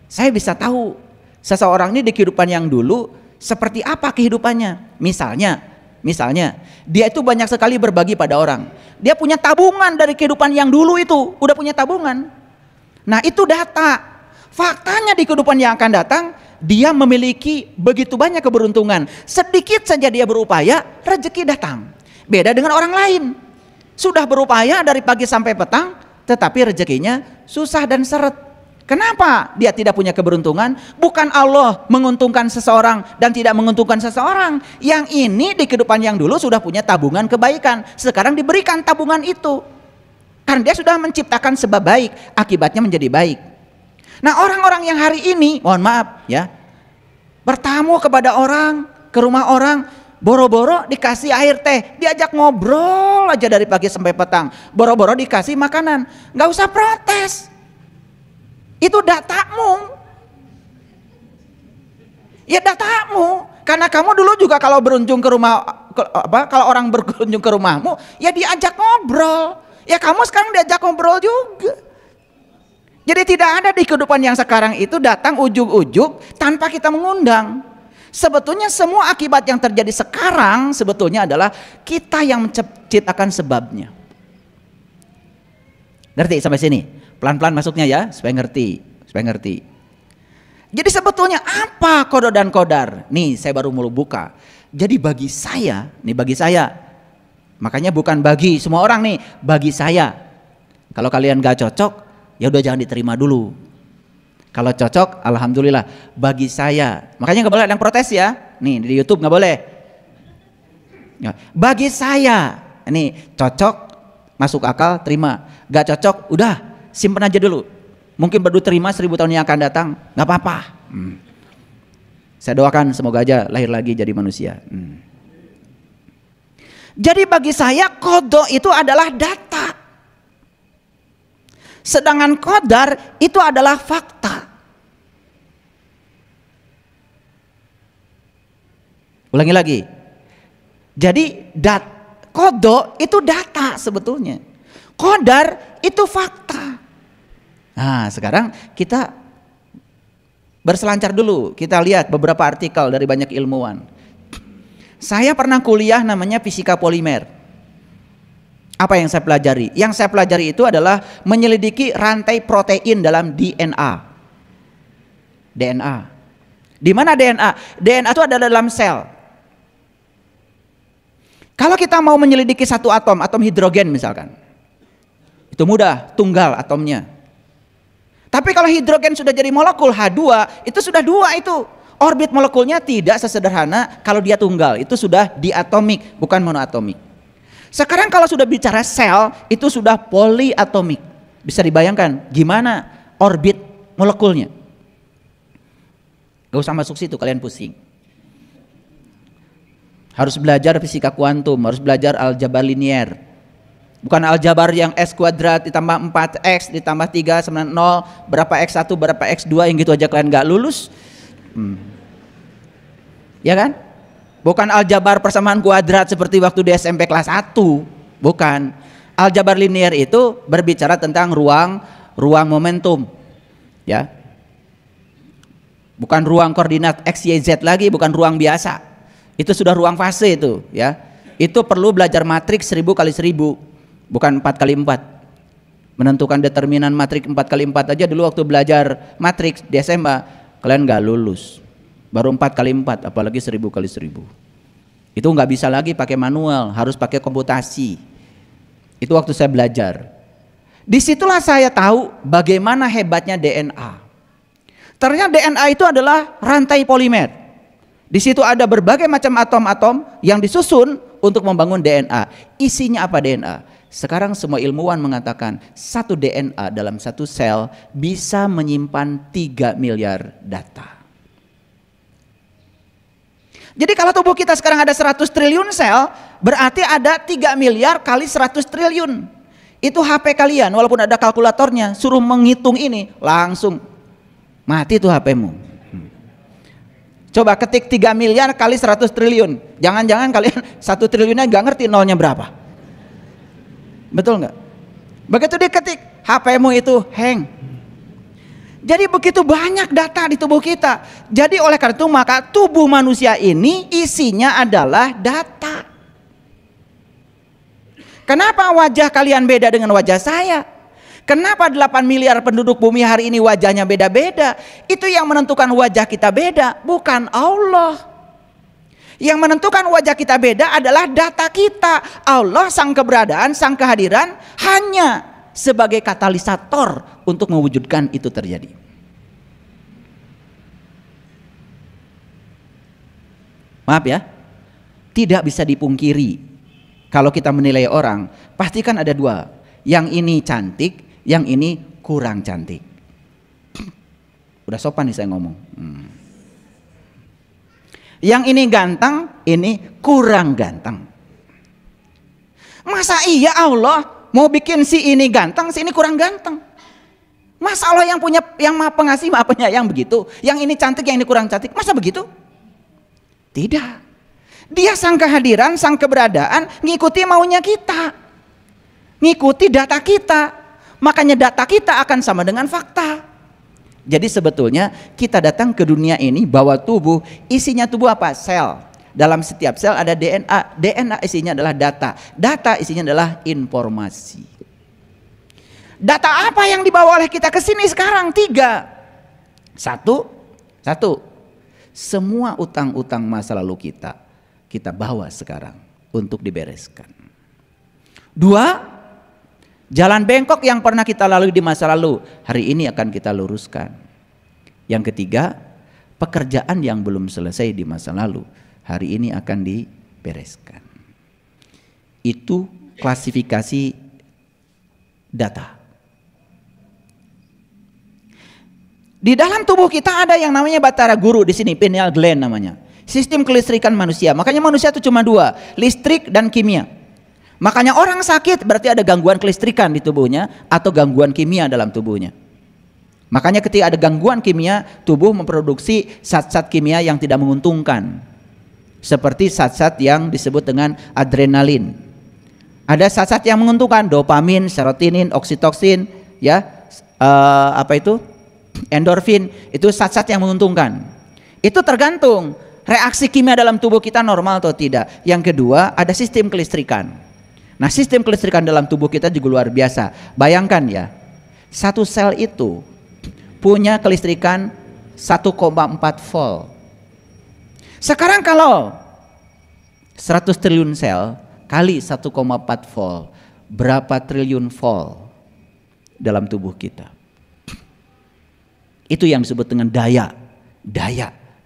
saya bisa tahu seseorang ini di kehidupan yang dulu seperti apa kehidupannya. Misalnya dia itu banyak sekali berbagi pada orang. Dia punya tabungan dari kehidupan yang dulu itu, udah punya tabungan. Nah itu data. Faktanya di kehidupan yang akan datang, dia memiliki begitu banyak keberuntungan. Sedikit saja dia berupaya, rezeki datang. Beda dengan orang lain. Sudah berupaya dari pagi sampai petang, tetapi rezekinya susah dan seret. Kenapa dia tidak punya keberuntungan? Bukan Allah menguntungkan seseorang dan tidak menguntungkan seseorang. Yang ini di kehidupan yang dulu sudah punya tabungan kebaikan, sekarang diberikan tabungan itu. Karena dia sudah menciptakan sebab baik, akibatnya menjadi baik. Nah, orang-orang yang hari ini, mohon maaf ya, bertamu kepada orang, ke rumah orang, boro-boro dikasih air teh, diajak ngobrol aja dari pagi sampai petang, boro-boro dikasih makanan, nggak usah protes, itu datamu, ya datamu, karena kamu dulu juga kalau berkunjung ke rumah, kalau orang berkunjung ke rumahmu, ya diajak ngobrol, ya kamu sekarang diajak ngobrol juga. Jadi tidak ada di kehidupan yang sekarang itu datang ujug-ujug tanpa kita mengundang. Sebetulnya semua akibat yang terjadi sekarang sebetulnya adalah kita yang menciptakan sebabnya. Ngerti sampai sini? Pelan-pelan masuknya ya, supaya ngerti. Jadi sebetulnya apa qada dan qadar? Nih saya baru mau buka. Jadi bagi saya, makanya bukan bagi semua orang nih, bagi saya. Kalau kalian gak cocok, ya udah jangan diterima dulu. Kalau cocok, alhamdulillah. Bagi saya, makanya nggak boleh ada yang protes ya. Nih di YouTube nggak boleh. Bagi saya, ini cocok, masuk akal, terima. Gak cocok, udah simpen aja dulu. Mungkin baru terima 1000 tahun yang akan datang, nggak apa-apa. Saya doakan semoga aja lahir lagi jadi manusia. Jadi bagi saya qada itu adalah data. Sedangkan qadar itu adalah fakta. Ulangi lagi. Jadi qada itu data sebetulnya. Qadar itu fakta. Nah, sekarang kita berselancar dulu. Kita lihat beberapa artikel dari banyak ilmuwan. Saya pernah kuliah namanya fisika polimer. Apa yang saya pelajari? Yang saya pelajari itu adalah menyelidiki rantai protein dalam DNA. Di mana DNA? DNA itu ada dalam sel. Kalau kita mau menyelidiki satu atom hidrogen misalkan, itu mudah, tunggal atomnya. Tapi kalau hidrogen sudah jadi molekul H2, itu sudah 2 itu. Orbit molekulnya tidak sesederhana kalau dia tunggal, itu sudah diatomik, bukan monoatomik. Sekarang kalau sudah bicara sel, itu sudah poliatomik. Bisa dibayangkan gimana orbit molekulnya. Gak usah masuk situ, kalian pusing. Harus belajar fisika kuantum, harus belajar aljabar linier. Bukan aljabar yang S kuadrat ditambah 4X ditambah 3 sama 0, berapa X1 berapa X2 yang gitu aja kalian gak lulus. Ya kan? Bukan aljabar persamaan kuadrat seperti waktu di SMP kelas 1. Bukan. Aljabar linier itu berbicara tentang ruang momentum. Ya. Bukan ruang koordinat X, Y, Z lagi, bukan ruang biasa. Itu sudah ruang fase itu, ya. Itu perlu belajar matriks 1000 kali 1000, bukan 4 kali 4. Menentukan determinan matriks 4 kali 4 aja dulu waktu belajar matriks di SMA, kalian nggak lulus. Baru 4 kali 4, apalagi 1000 kali 1000. Itu nggak bisa lagi pakai manual, harus pakai komputasi. Itu waktu saya belajar. Disitulah saya tahu bagaimana hebatnya DNA. Ternyata DNA itu adalah rantai polimer. Di situ ada berbagai macam atom-atom yang disusun untuk membangun DNA. Isinya apa DNA? Sekarang semua ilmuwan mengatakan satu DNA dalam satu sel bisa menyimpan 3 miliar data. Jadi kalau tubuh kita sekarang ada 100 triliun sel, berarti ada 3 miliar kali 100 triliun. Itu HP kalian, walaupun ada kalkulatornya, suruh menghitung ini, langsung mati tuh HPmu. Coba ketik 3 miliar kali 100 triliun. Jangan-jangan kalian 1 triliunnya gak ngerti nolnya berapa. Betul nggak? Begitu diketik, HPmu itu hang. Jadi begitu banyak data di tubuh kita. Jadi oleh karena itu maka tubuh manusia ini isinya adalah data. Kenapa wajah kalian beda dengan wajah saya? Kenapa 8 miliar penduduk bumi hari ini wajahnya beda-beda? Itu yang menentukan wajah kita beda, bukan Allah. Yang menentukan wajah kita beda adalah data kita. Allah sang keberadaan, sang kehadiran hanya sebagai katalisator untuk mewujudkan itu terjadi. Maaf ya, tidak bisa dipungkiri kalau kita menilai orang, pasti kan ada dua, yang ini cantik, yang ini kurang cantik. Udah sopan nih saya ngomong. Yang ini ganteng, ini kurang ganteng. Masa iya Allah mau bikin si ini ganteng, si ini kurang ganteng? Masa Allah yang punya, yang maha pengasih, maha penyayang begitu? Yang ini cantik, yang ini kurang cantik, masa begitu? Tidak. Dia sang kehadiran, sang keberadaan, ngikuti maunya kita, ngikuti data kita. Makanya data kita akan sama dengan fakta. Jadi sebetulnya kita datang ke dunia ini bawa tubuh, isinya tubuh apa? Sel. Dalam setiap sel ada DNA. DNA isinya adalah data. Data isinya adalah informasi. Data apa yang dibawa oleh kita ke sini sekarang? 3. Satu. Semua utang-utang masa lalu kita bawa sekarang untuk dibereskan. 2, jalan bengkok yang pernah kita lalui di masa lalu, hari ini akan kita luruskan. Yang 3, pekerjaan yang belum selesai di masa lalu, hari ini akan dibereskan. Itu klasifikasi data. Di dalam tubuh kita ada yang namanya batara guru di sini, pineal gland namanya. Sistem kelistrikan manusia. Makanya manusia itu cuma 2, listrik dan kimia. Makanya orang sakit berarti ada gangguan kelistrikan di tubuhnya atau gangguan kimia dalam tubuhnya. Makanya ketika ada gangguan kimia, tubuh memproduksi zat-zat kimia yang tidak menguntungkan. Seperti zat-zat yang disebut dengan adrenalin. Ada zat-zat yang menguntungkan, dopamin, serotonin, oksitoksin, ya, endorfin, itu zat-zat yang menguntungkan. Itu tergantung reaksi kimia dalam tubuh kita normal atau tidak. Yang kedua, ada sistem kelistrikan. Nah, sistem kelistrikan dalam tubuh kita juga luar biasa. Bayangkan ya, satu sel itu punya kelistrikan 1,4 volt. Sekarang kalau 100 triliun sel kali 1,4 volt, berapa triliun volt dalam tubuh kita? Itu yang disebut dengan daya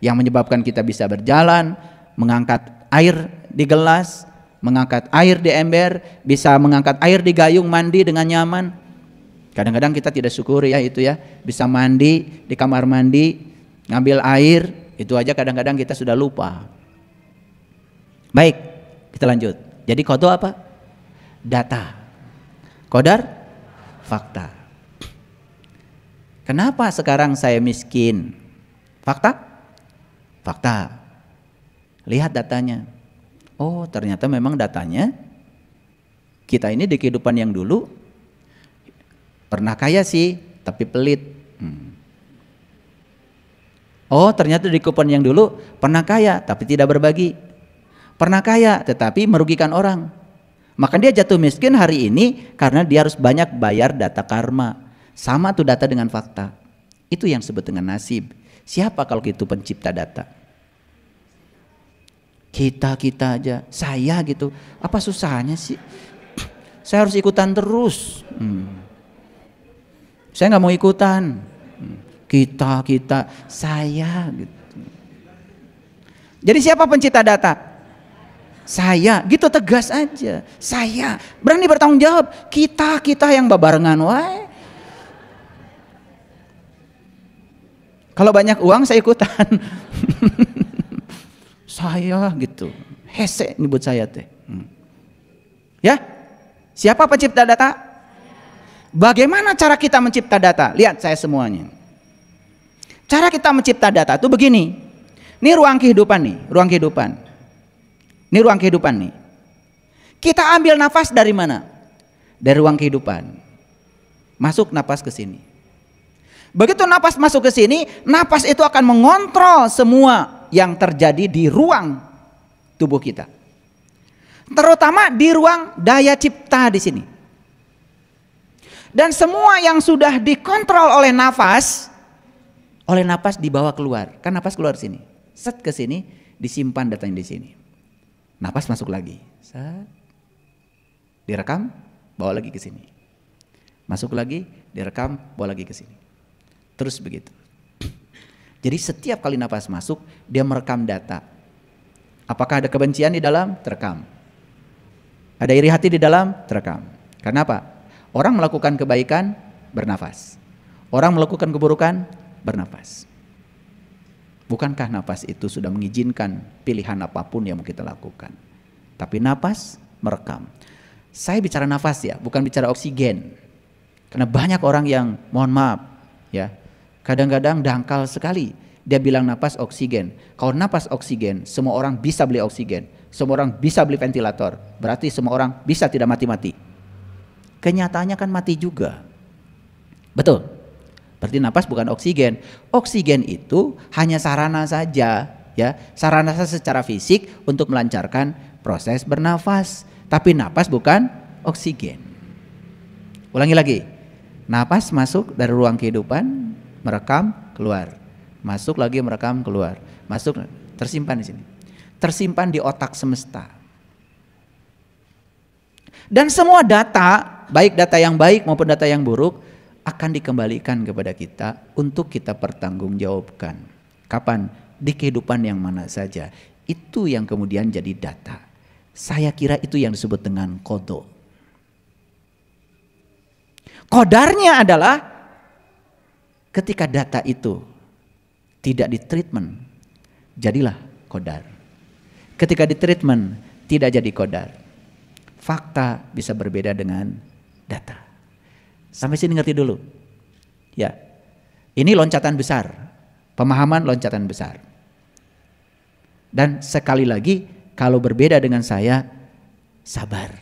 yang menyebabkan kita bisa berjalan, mengangkat air di gelas, mengangkat air di ember, bisa mengangkat air di gayung, mandi dengan nyaman. Kadang-kadang kita tidak syukuri ya itu ya, bisa mandi di kamar mandi, ngambil air, itu aja kadang-kadang kita sudah lupa. Baik, kita lanjut. Jadi kodo apa? Data. Kodar? Fakta. Kenapa sekarang saya miskin? Fakta? Fakta. Lihat datanya. Oh, ternyata memang datanya kita ini di kehidupan yang dulu pernah kaya sih, tapi pelit. Oh, ternyata di kehidupan yang dulu pernah kaya, tapi tidak berbagi. Pernah kaya, tetapi merugikan orang. Maka dia jatuh miskin hari ini karena dia harus banyak bayar data karma. Sama tuh data dengan fakta. Itu yang disebut dengan nasib. Siapa kalau itu pencipta data? Kita aja, saya gitu. Apa susahnya sih? Saya harus ikutan terus. Saya nggak mau ikutan. Kita, saya gitu. Jadi siapa pencipta data? Saya, gitu tegas aja. Saya berani bertanggung jawab. Kita yang babarengan wae. Kalau banyak uang saya ikutan. Saya gitu. Hese nyebut saya teh. Ya? Siapa pencipta data? Bagaimana cara kita mencipta data? Lihat saya semuanya. Cara kita mencipta data itu begini. Ini ruang kehidupan nih, ruang kehidupan. Ini ruang kehidupan nih. Kita ambil nafas dari mana? Dari ruang kehidupan. Masuk nafas ke sini. Begitu nafas masuk ke sini, nafas itu akan mengontrol semua yang terjadi di ruang tubuh kita. Terutama di ruang daya cipta di sini. Dan semua yang sudah dikontrol oleh nafas dibawa keluar. Kan nafas keluar sini. Set ke sini, disimpan datanya di sini. Nafas masuk lagi. Set. Direkam, bawa lagi ke sini. masuk lagi, direkam, bawa lagi ke sini. Terus begitu. Jadi setiap kali nafas masuk, dia merekam data. Apakah ada kebencian di dalam? Terekam. Ada iri hati di dalam? Terekam. Karena apa? Orang melakukan kebaikan, bernafas. Orang melakukan keburukan, bernafas. Bukankah nafas itu sudah mengizinkan pilihan apapun yang mau kita lakukan? Tapi nafas merekam. Saya bicara nafas ya, bukan bicara oksigen. Karena banyak orang yang, mohon maaf ya, kadang-kadang dangkal sekali. Dia bilang nafas oksigen. Kalau nafas oksigen, semua orang bisa beli oksigen. Semua orang bisa beli ventilator. Berarti semua orang bisa tidak mati-mati. Kenyataannya kan mati juga. Betul. Berarti napas bukan oksigen. Oksigen itu hanya sarana saja, ya, sarana secara fisik untuk melancarkan proses bernafas. Tapi napas bukan oksigen. Ulangi lagi. Napas masuk dari ruang kehidupan, merekam, keluar. Masuk lagi, merekam, keluar. Masuk, tersimpan di sini. Tersimpan di otak semesta. Dan semua data, baik data yang baik maupun data yang buruk, akan dikembalikan kepada kita untuk kita pertanggungjawabkan. Kapan? Di kehidupan yang mana saja. Itu yang kemudian jadi data. Saya kira itu yang disebut dengan qada. Qadarnya adalah ketika data itu tidak ditreatment, jadilah qadar. Ketika ditreatment, tidak jadi qadar. Fakta bisa berbeda dengan data. Sampai sini ngerti dulu. Ya. Ini loncatan besar. Pemahaman loncatan besar. Dan sekali lagi, kalau berbeda dengan saya, sabar.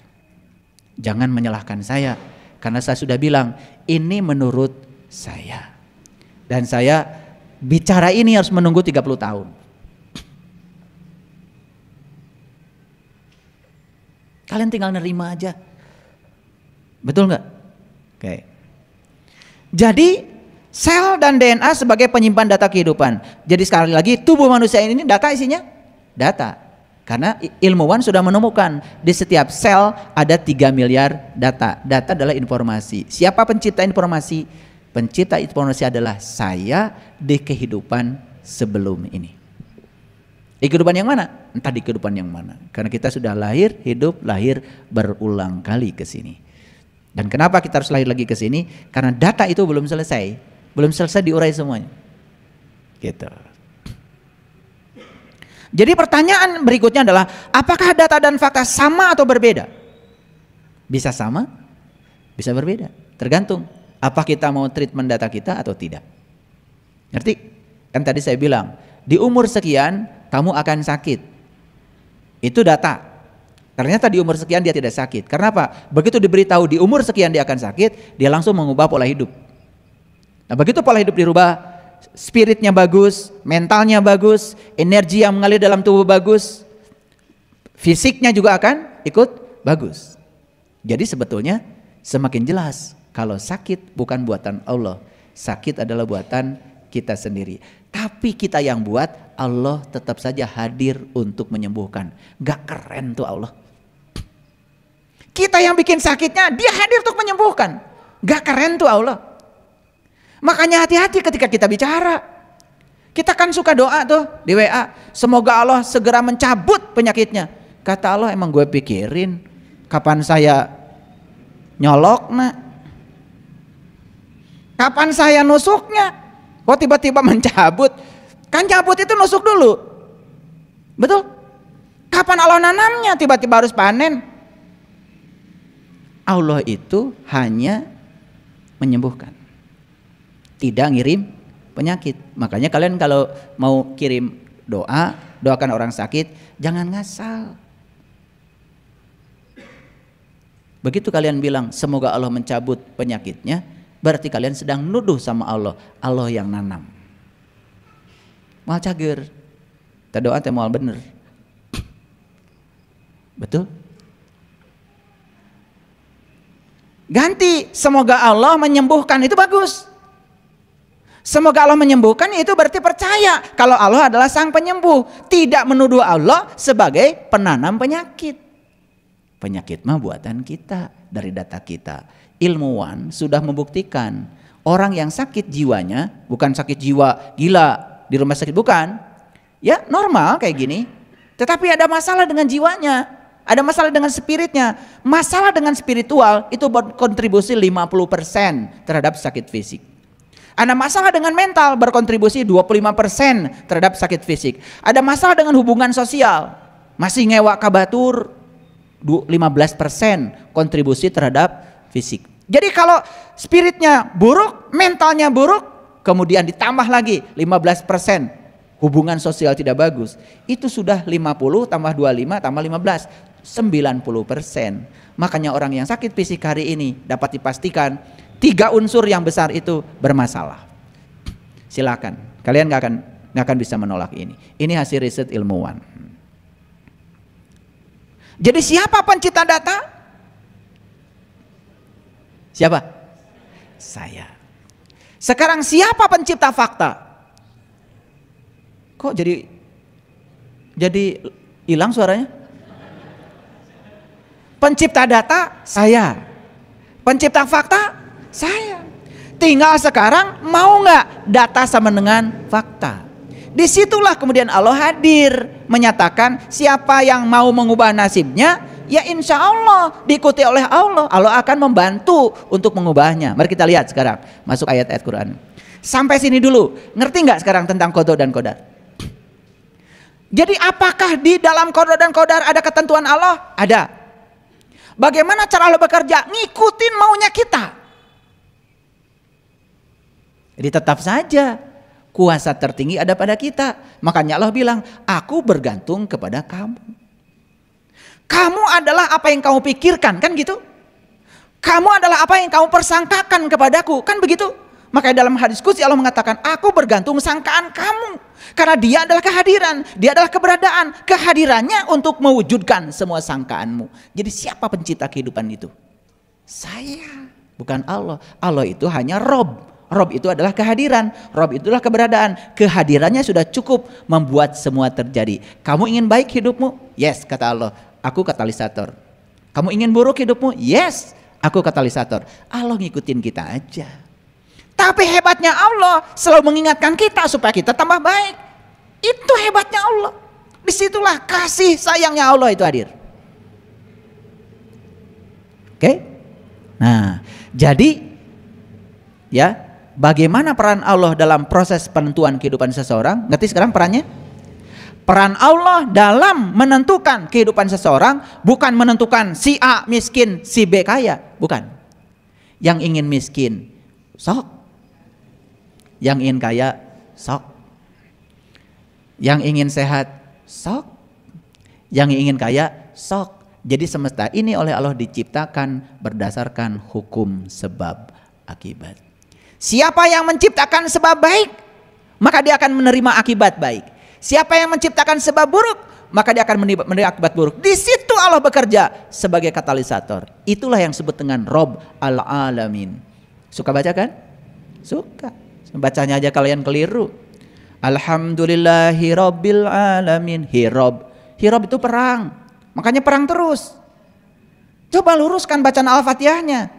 Jangan menyalahkan saya. Karena saya sudah bilang, ini menurut saya. Dan saya bicara ini harus menunggu 30 tahun. Kalian tinggal nerima aja. Betul nggak? Oke. Jadi sel dan DNA sebagai penyimpan data kehidupan. Jadi sekali lagi tubuh manusia ini data isinya? Data. Karena ilmuwan sudah menemukan di setiap sel ada 3 miliar data. Data adalah informasi. Siapa pencipta informasi? Pencipta informasi adalah saya di kehidupan sebelum ini. Di kehidupan yang mana? Entah di kehidupan yang mana. Karena kita sudah lahir, hidup, lahir berulang kali ke sini. Dan kenapa kita harus lahir lagi ke sini? Karena data itu belum selesai. Belum selesai diurai semuanya. Gitu. Jadi pertanyaan berikutnya adalah, apakah data dan fakta sama atau berbeda? Bisa sama, bisa berbeda. Tergantung apa kita mau treatment data kita atau tidak. Ngerti? Kan tadi saya bilang, di umur sekian kamu akan sakit. Itu data. Ternyata di umur sekian dia tidak sakit. Karena apa? Begitu diberitahu di umur sekian dia akan sakit, dia langsung mengubah pola hidup. Nah, begitu pola hidup dirubah, spiritnya bagus, mentalnya bagus, energi yang mengalir dalam tubuh bagus, fisiknya juga akan ikut bagus. Jadi sebetulnya semakin jelas kalau sakit bukan buatan Allah, sakit adalah buatan kita sendiri. Tapi kita yang buat, Allah tetap saja hadir untuk menyembuhkan. Gak keren tuh Allah? Kita yang bikin sakitnya, dia hadir untuk menyembuhkan. Gak keren tuh Allah? Makanya hati-hati ketika kita bicara. Kita kan suka doa tuh di WA, semoga Allah segera mencabut penyakitnya. Kata Allah, emang gue pikirin kapan saya nyolok nak? Kapan saya nusuknya? Kok tiba-tiba mencabut? Kan cabut itu nusuk dulu. Betul? Kapan Allah nanamnya tiba-tiba harus panen? Allah itu hanya menyembuhkan. Tidak ngirim penyakit. Makanya kalian kalau mau kirim doa, doakan orang sakit, jangan ngasal. Begitu kalian bilang semoga Allah mencabut penyakitnya, berarti kalian sedang nuduh sama Allah, Allah yang nanam. Mal cager. Kita doa teh mal bener. Betul? Ganti, semoga Allah menyembuhkan, itu bagus. Semoga Allah menyembuhkan itu berarti percaya kalau Allah adalah sang penyembuh, tidak menuduh Allah sebagai penanam penyakit. Penyakit mah buatan kita, dari data kita. Ilmuwan sudah membuktikan orang yang sakit jiwanya, bukan sakit jiwa gila di rumah sakit, bukan. Ya normal kayak gini. Tetapi ada masalah dengan jiwanya, ada masalah dengan spiritnya. Masalah dengan spiritual itu berkontribusi 50% terhadap sakit fisik. Ada masalah dengan mental berkontribusi 25% terhadap sakit fisik. Ada masalah dengan hubungan sosial, masih ngewa kabatur, 15% kontribusi terhadap fisik. Jadi kalau spiritnya buruk, mentalnya buruk, kemudian ditambah lagi 15%, hubungan sosial tidak bagus, itu sudah 50 tambah 25 tambah 15, 90%. Makanya orang yang sakit fisik hari ini dapat dipastikan 3 unsur yang besar itu bermasalah. Silakan, kalian nggak akan bisa menolak ini. Ini hasil riset ilmuwan. Jadi siapa pencipta data? Siapa? Saya. Sekarang siapa pencipta fakta? Kok jadi hilang suaranya? Pencipta data saya. Pencipta fakta saya. Tinggal sekarang mau nggak data sama dengan fakta. Disitulah kemudian Allah hadir menyatakan siapa yang mau mengubah nasibnya, ya insya Allah diikuti oleh Allah. Allah akan membantu untuk mengubahnya. Mari kita lihat sekarang, masuk ayat-ayat Quran. Sampai sini dulu, ngerti nggak sekarang tentang qada dan qadar? Jadi apakah di dalam qada dan qadar ada ketentuan Allah? Ada. Bagaimana cara Allah bekerja? Ngikutin maunya kita. Jadi tetap saja kuasa tertinggi ada pada kita. Makanya Allah bilang, aku bergantung kepada kamu. Kamu adalah apa yang kamu pikirkan, kan gitu? Kamu adalah apa yang kamu persangkakan kepadaku, kan begitu? Makanya dalam hadis qudsi Allah mengatakan, aku bergantung sangkaan kamu. Karena dia adalah kehadiran, dia adalah keberadaan. Kehadirannya untuk mewujudkan semua sangkaanmu. Jadi siapa pencipta kehidupan itu? Saya, bukan Allah. Allah itu hanya Rob. Rob itu adalah kehadiran, Rob itulah keberadaan. Kehadirannya sudah cukup membuat semua terjadi. Kamu ingin baik hidupmu? Yes, kata Allah, aku katalisator. Kamu ingin buruk hidupmu? Yes, aku katalisator. Allah ngikutin kita aja. Tapi hebatnya Allah selalu mengingatkan kita supaya kita tambah baik. Itu hebatnya Allah. Disitulah kasih sayangnya Allah itu hadir. Oke? Nah, jadi ya, bagaimana peran Allah dalam proses penentuan kehidupan seseorang? Ngerti sekarang perannya? Peran Allah dalam menentukan kehidupan seseorang bukan menentukan si A miskin, si B kaya, bukan. Yang ingin miskin, sok. Yang ingin kaya, sok. Yang ingin sehat, sok. Yang ingin kaya, sok. Jadi semesta ini oleh Allah diciptakan berdasarkan hukum sebab akibat. Siapa yang menciptakan sebab baik, maka dia akan menerima akibat baik. Siapa yang menciptakan sebab buruk, maka dia akan menerima akibat buruk. Di situ Allah bekerja sebagai katalisator. Itulah yang disebut dengan Rob al-Alamin. Suka baca kan? Suka. Bacanya aja kalian keliru. Alhamdulillahi Rabbil Alamin. Hirob. Hirob itu perang. Makanya perang terus. Coba luruskan bacaan Al-Fatihahnya.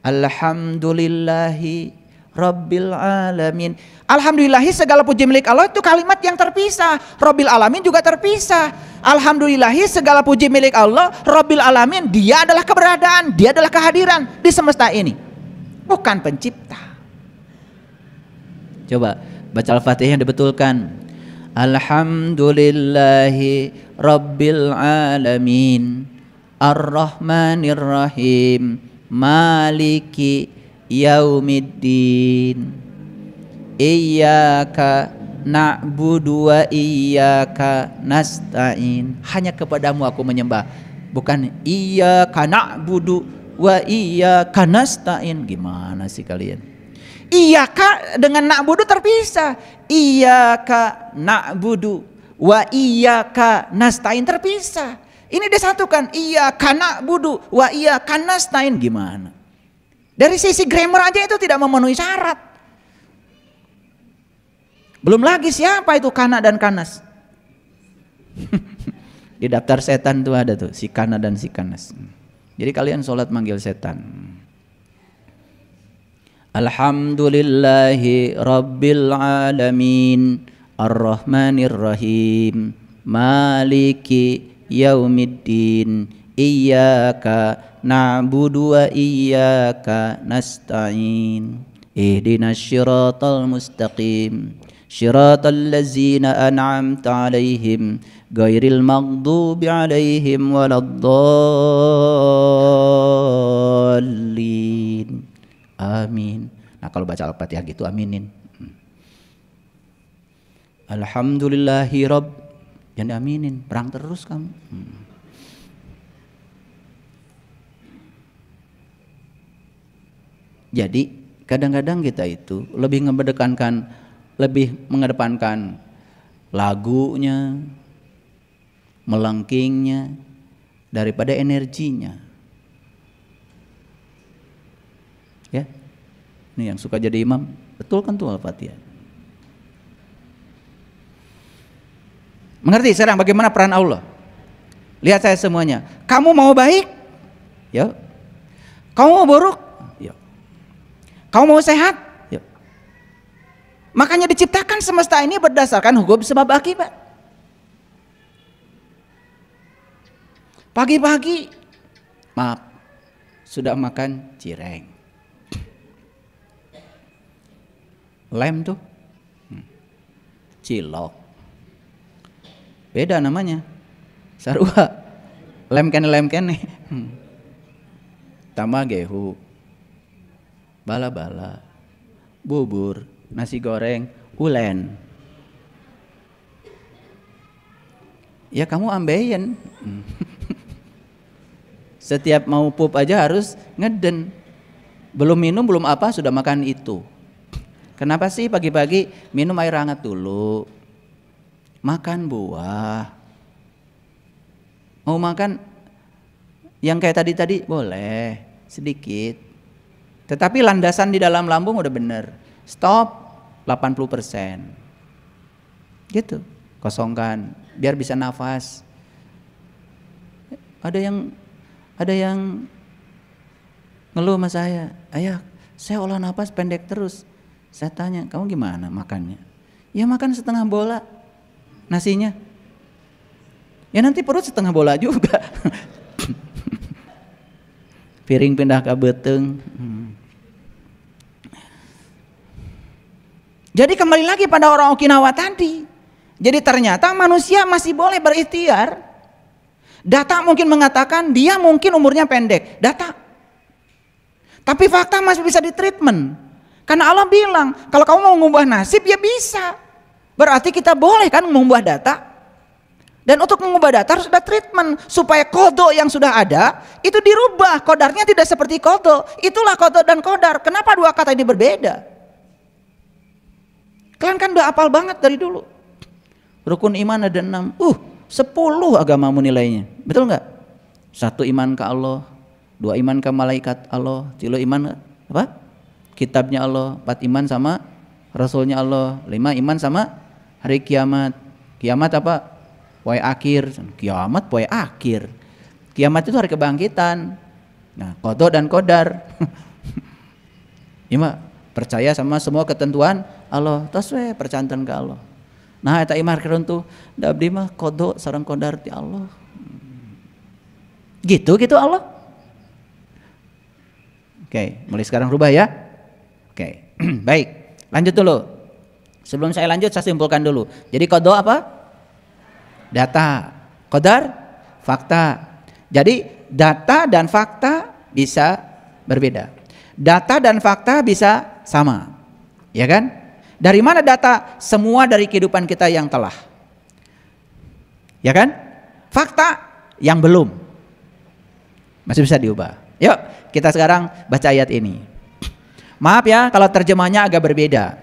Alhamdulillahi Rabbil Alamin. Alhamdulillahi segala puji milik Allah itu kalimat yang terpisah. Rabbil Alamin juga terpisah. Alhamdulillahi segala puji milik Allah. Rabbil Alamin, dia adalah keberadaan, dia adalah kehadiran di semesta ini, bukan pencipta. Coba baca Al-Fatihah yang dibetulkan. Alhamdulillahi Rabbil Alamin, Ar-Rahmanir-Rahim, Maliki Yaumiddin, Iyyaka na'budu wa iyyaka nasta'in. Hanya kepadamu aku menyembah, bukan iyyaka na'budu wa iyyaka nasta'in. Gimana sih kalian? Iyyaka dengan na'budu terpisah. Iyyaka na'budu wa iyyaka nasta'in terpisah. Ini disatukan, iyyaka na'budu wa iyyaka nasta'in. Gimana? Dari sisi grammar aja itu tidak memenuhi syarat. Belum lagi siapa itu kana dan kanas. Di daftar setan tuh ada tuh si kana dan si kanas. Jadi kalian sholat manggil setan. Alhamdulillahi rabbil alamin arrahmanir rahim maliki yaumiddin iyyaka na'budu wa iyyaka nasta'in ihdinas syiratal mustaqim syiratal ladzina an'amta 'alaihim ghairil maghdubi 'alaihim waladdallin. Amin. Nah kalau baca Al-Fatihah gitu aminin. Alhamdulillahi Rabb, jangan aminin, perang terus kamu. Jadi kadang-kadang kita itu lebih mengedepankan lagunya, melengkingnya daripada energinya. Ya, ini yang suka jadi imam, betul kan tuh Al-Fatihah. Mengerti sekarang bagaimana peran Allah? Lihat saya semuanya. Kamu mau baik? Ya. Kamu mau buruk? Ya. Kamu mau sehat? Ya. Makanya diciptakan semesta ini berdasarkan hukum sebab akibat. Pagi-pagi, maaf, sudah makan cireng. Lem tuh cilok, beda namanya, sarua, lem kene, tamagehu, bala-bala, bubur, nasi goreng, ulen. Ya kamu ambeien. Setiap mau pup aja harus ngeden, belum minum belum apa sudah makan itu. Kenapa sih pagi-pagi minum air hangat dulu, makan buah, mau makan yang kayak tadi boleh sedikit, tetapi landasan di dalam lambung udah bener, stop 80%, gitu, kosongkan biar bisa nafas. Ada yang ngeluh sama saya, ayah saya olah nafas pendek terus. Saya tanya, kamu gimana makannya? Ya makan setengah bola nasinya. Ya nanti perut setengah bola juga. Piring pindah ke beteng. Jadi kembali lagi pada orang Okinawa tadi. Jadi ternyata manusia masih boleh berikhtiar. Data mungkin mengatakan dia mungkin umurnya pendek. Data. Tapi fakta masih bisa ditreatment. Karena Allah bilang, kalau kamu mau mengubah nasib ya bisa. Berarti kita boleh kan mengubah data. Dan untuk mengubah data harus ada treatment. Supaya kodok yang sudah ada, itu dirubah. Kodarnya tidak seperti kodok. Itulah kodok dan kodar. Kenapa dua kata ini berbeda? Kalian kan udah hafal banget dari dulu. Rukun iman ada 6. 10 agamamu nilainya. Betul nggak? 1 iman ke Allah. 2 iman ke malaikat Allah. 3 iman apa? Kitabnya Allah. 4 iman sama Rasulnya Allah. 5 iman sama hari kiamat. Kiamat apa? Poe akhir. Kiamat poe akhir. Kiamat itu hari kebangkitan. Nah, kodok dan kodar. Ima percaya sama semua ketentuan Allah. Tos we percantan ke Allah. Nah, eta imar keun tuh da abdi mah kodok sareng kodar ti Allah. Gitu Allah. Oke, mulai sekarang rubah ya. Oke, baik, lanjut dulu. Sebelum saya lanjut, saya simpulkan dulu. Jadi kodok apa? Data. Kodar? Fakta. Jadi data dan fakta bisa berbeda. Data dan fakta bisa sama. Ya kan? Dari mana data? Semua dari kehidupan kita yang telah. Ya kan? Fakta yang belum. Masih bisa diubah. Yuk, kita sekarang baca ayat ini. Maaf ya kalau terjemahnya agak berbeda.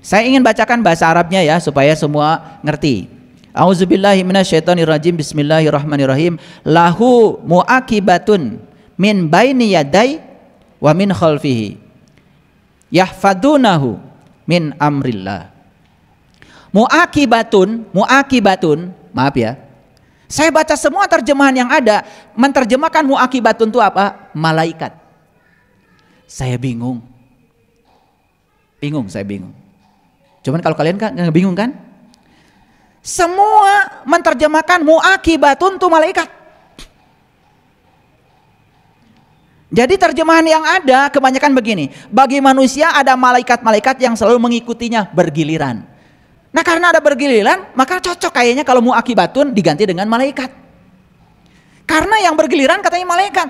Saya ingin bacakan bahasa Arabnya ya supaya semua ngerti. Auzubillahi minasyaitonirrajim. Bismillahirrahmanirrahim. Lahu muaqibatun min baini yadai wa min khalfihi yahfadunahu min amrillah. Muaqibatun, maaf ya. Saya baca semua terjemahan yang ada, menerjemahkan muakibatun itu apa? Malaikat. Saya bingung. Saya bingung. Cuman kalau kalian kan nggak bingung kan? Semua menerjemahkan muakibatun itu malaikat. Jadi terjemahan yang ada kebanyakan begini. Bagi manusia ada malaikat-malaikat yang selalu mengikutinya bergiliran. Nah karena ada bergiliran, maka cocok kayaknya kalau muakibatun diganti dengan malaikat. Karena yang bergiliran katanya malaikat.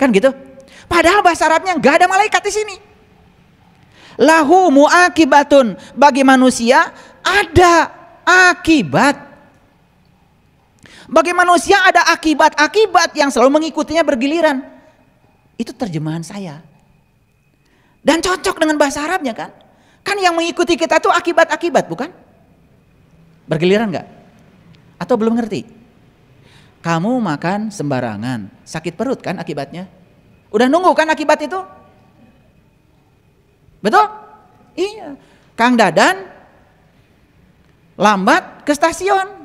Kan gitu? Padahal bahasa Arabnya nggak ada malaikat di sini. Lahu muakibatun, bagi manusia ada akibat. Bagi manusia ada akibat-akibat yang selalu mengikutinya bergiliran. Itu terjemahan saya. Dan cocok dengan bahasa Arabnya kan? Kan yang mengikuti kita tuh akibat-akibat, bukan? Bergiliran nggak? Atau belum ngerti? Kamu makan sembarangan, sakit perut kan akibatnya? Udah nunggu kan akibat itu? Betul? Iya. Kang Dadan lambat ke stasiun.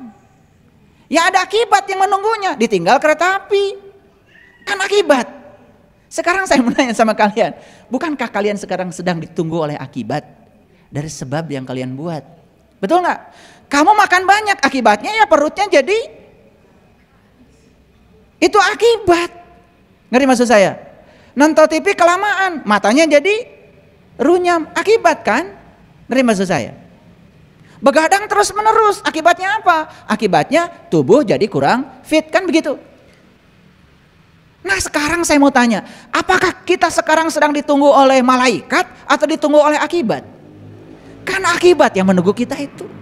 Ya ada akibat yang menunggunya, ditinggal kereta api. Kan akibat. Sekarang saya menanya sama kalian, bukankah kalian sekarang sedang ditunggu oleh akibat dari sebab yang kalian buat? Betul nggak? Kamu makan banyak, akibatnya ya perutnya jadi, itu akibat. Ngerti maksud saya? Nonton TV kelamaan, matanya jadi runyam, akibat kan? Ngerti maksud saya? Begadang terus menerus, akibatnya apa? Akibatnya tubuh jadi kurang fit, kan begitu? Nah sekarang saya mau tanya, apakah kita sekarang sedang ditunggu oleh malaikat atau ditunggu oleh akibat? Kan akibat yang menunggu kita itu.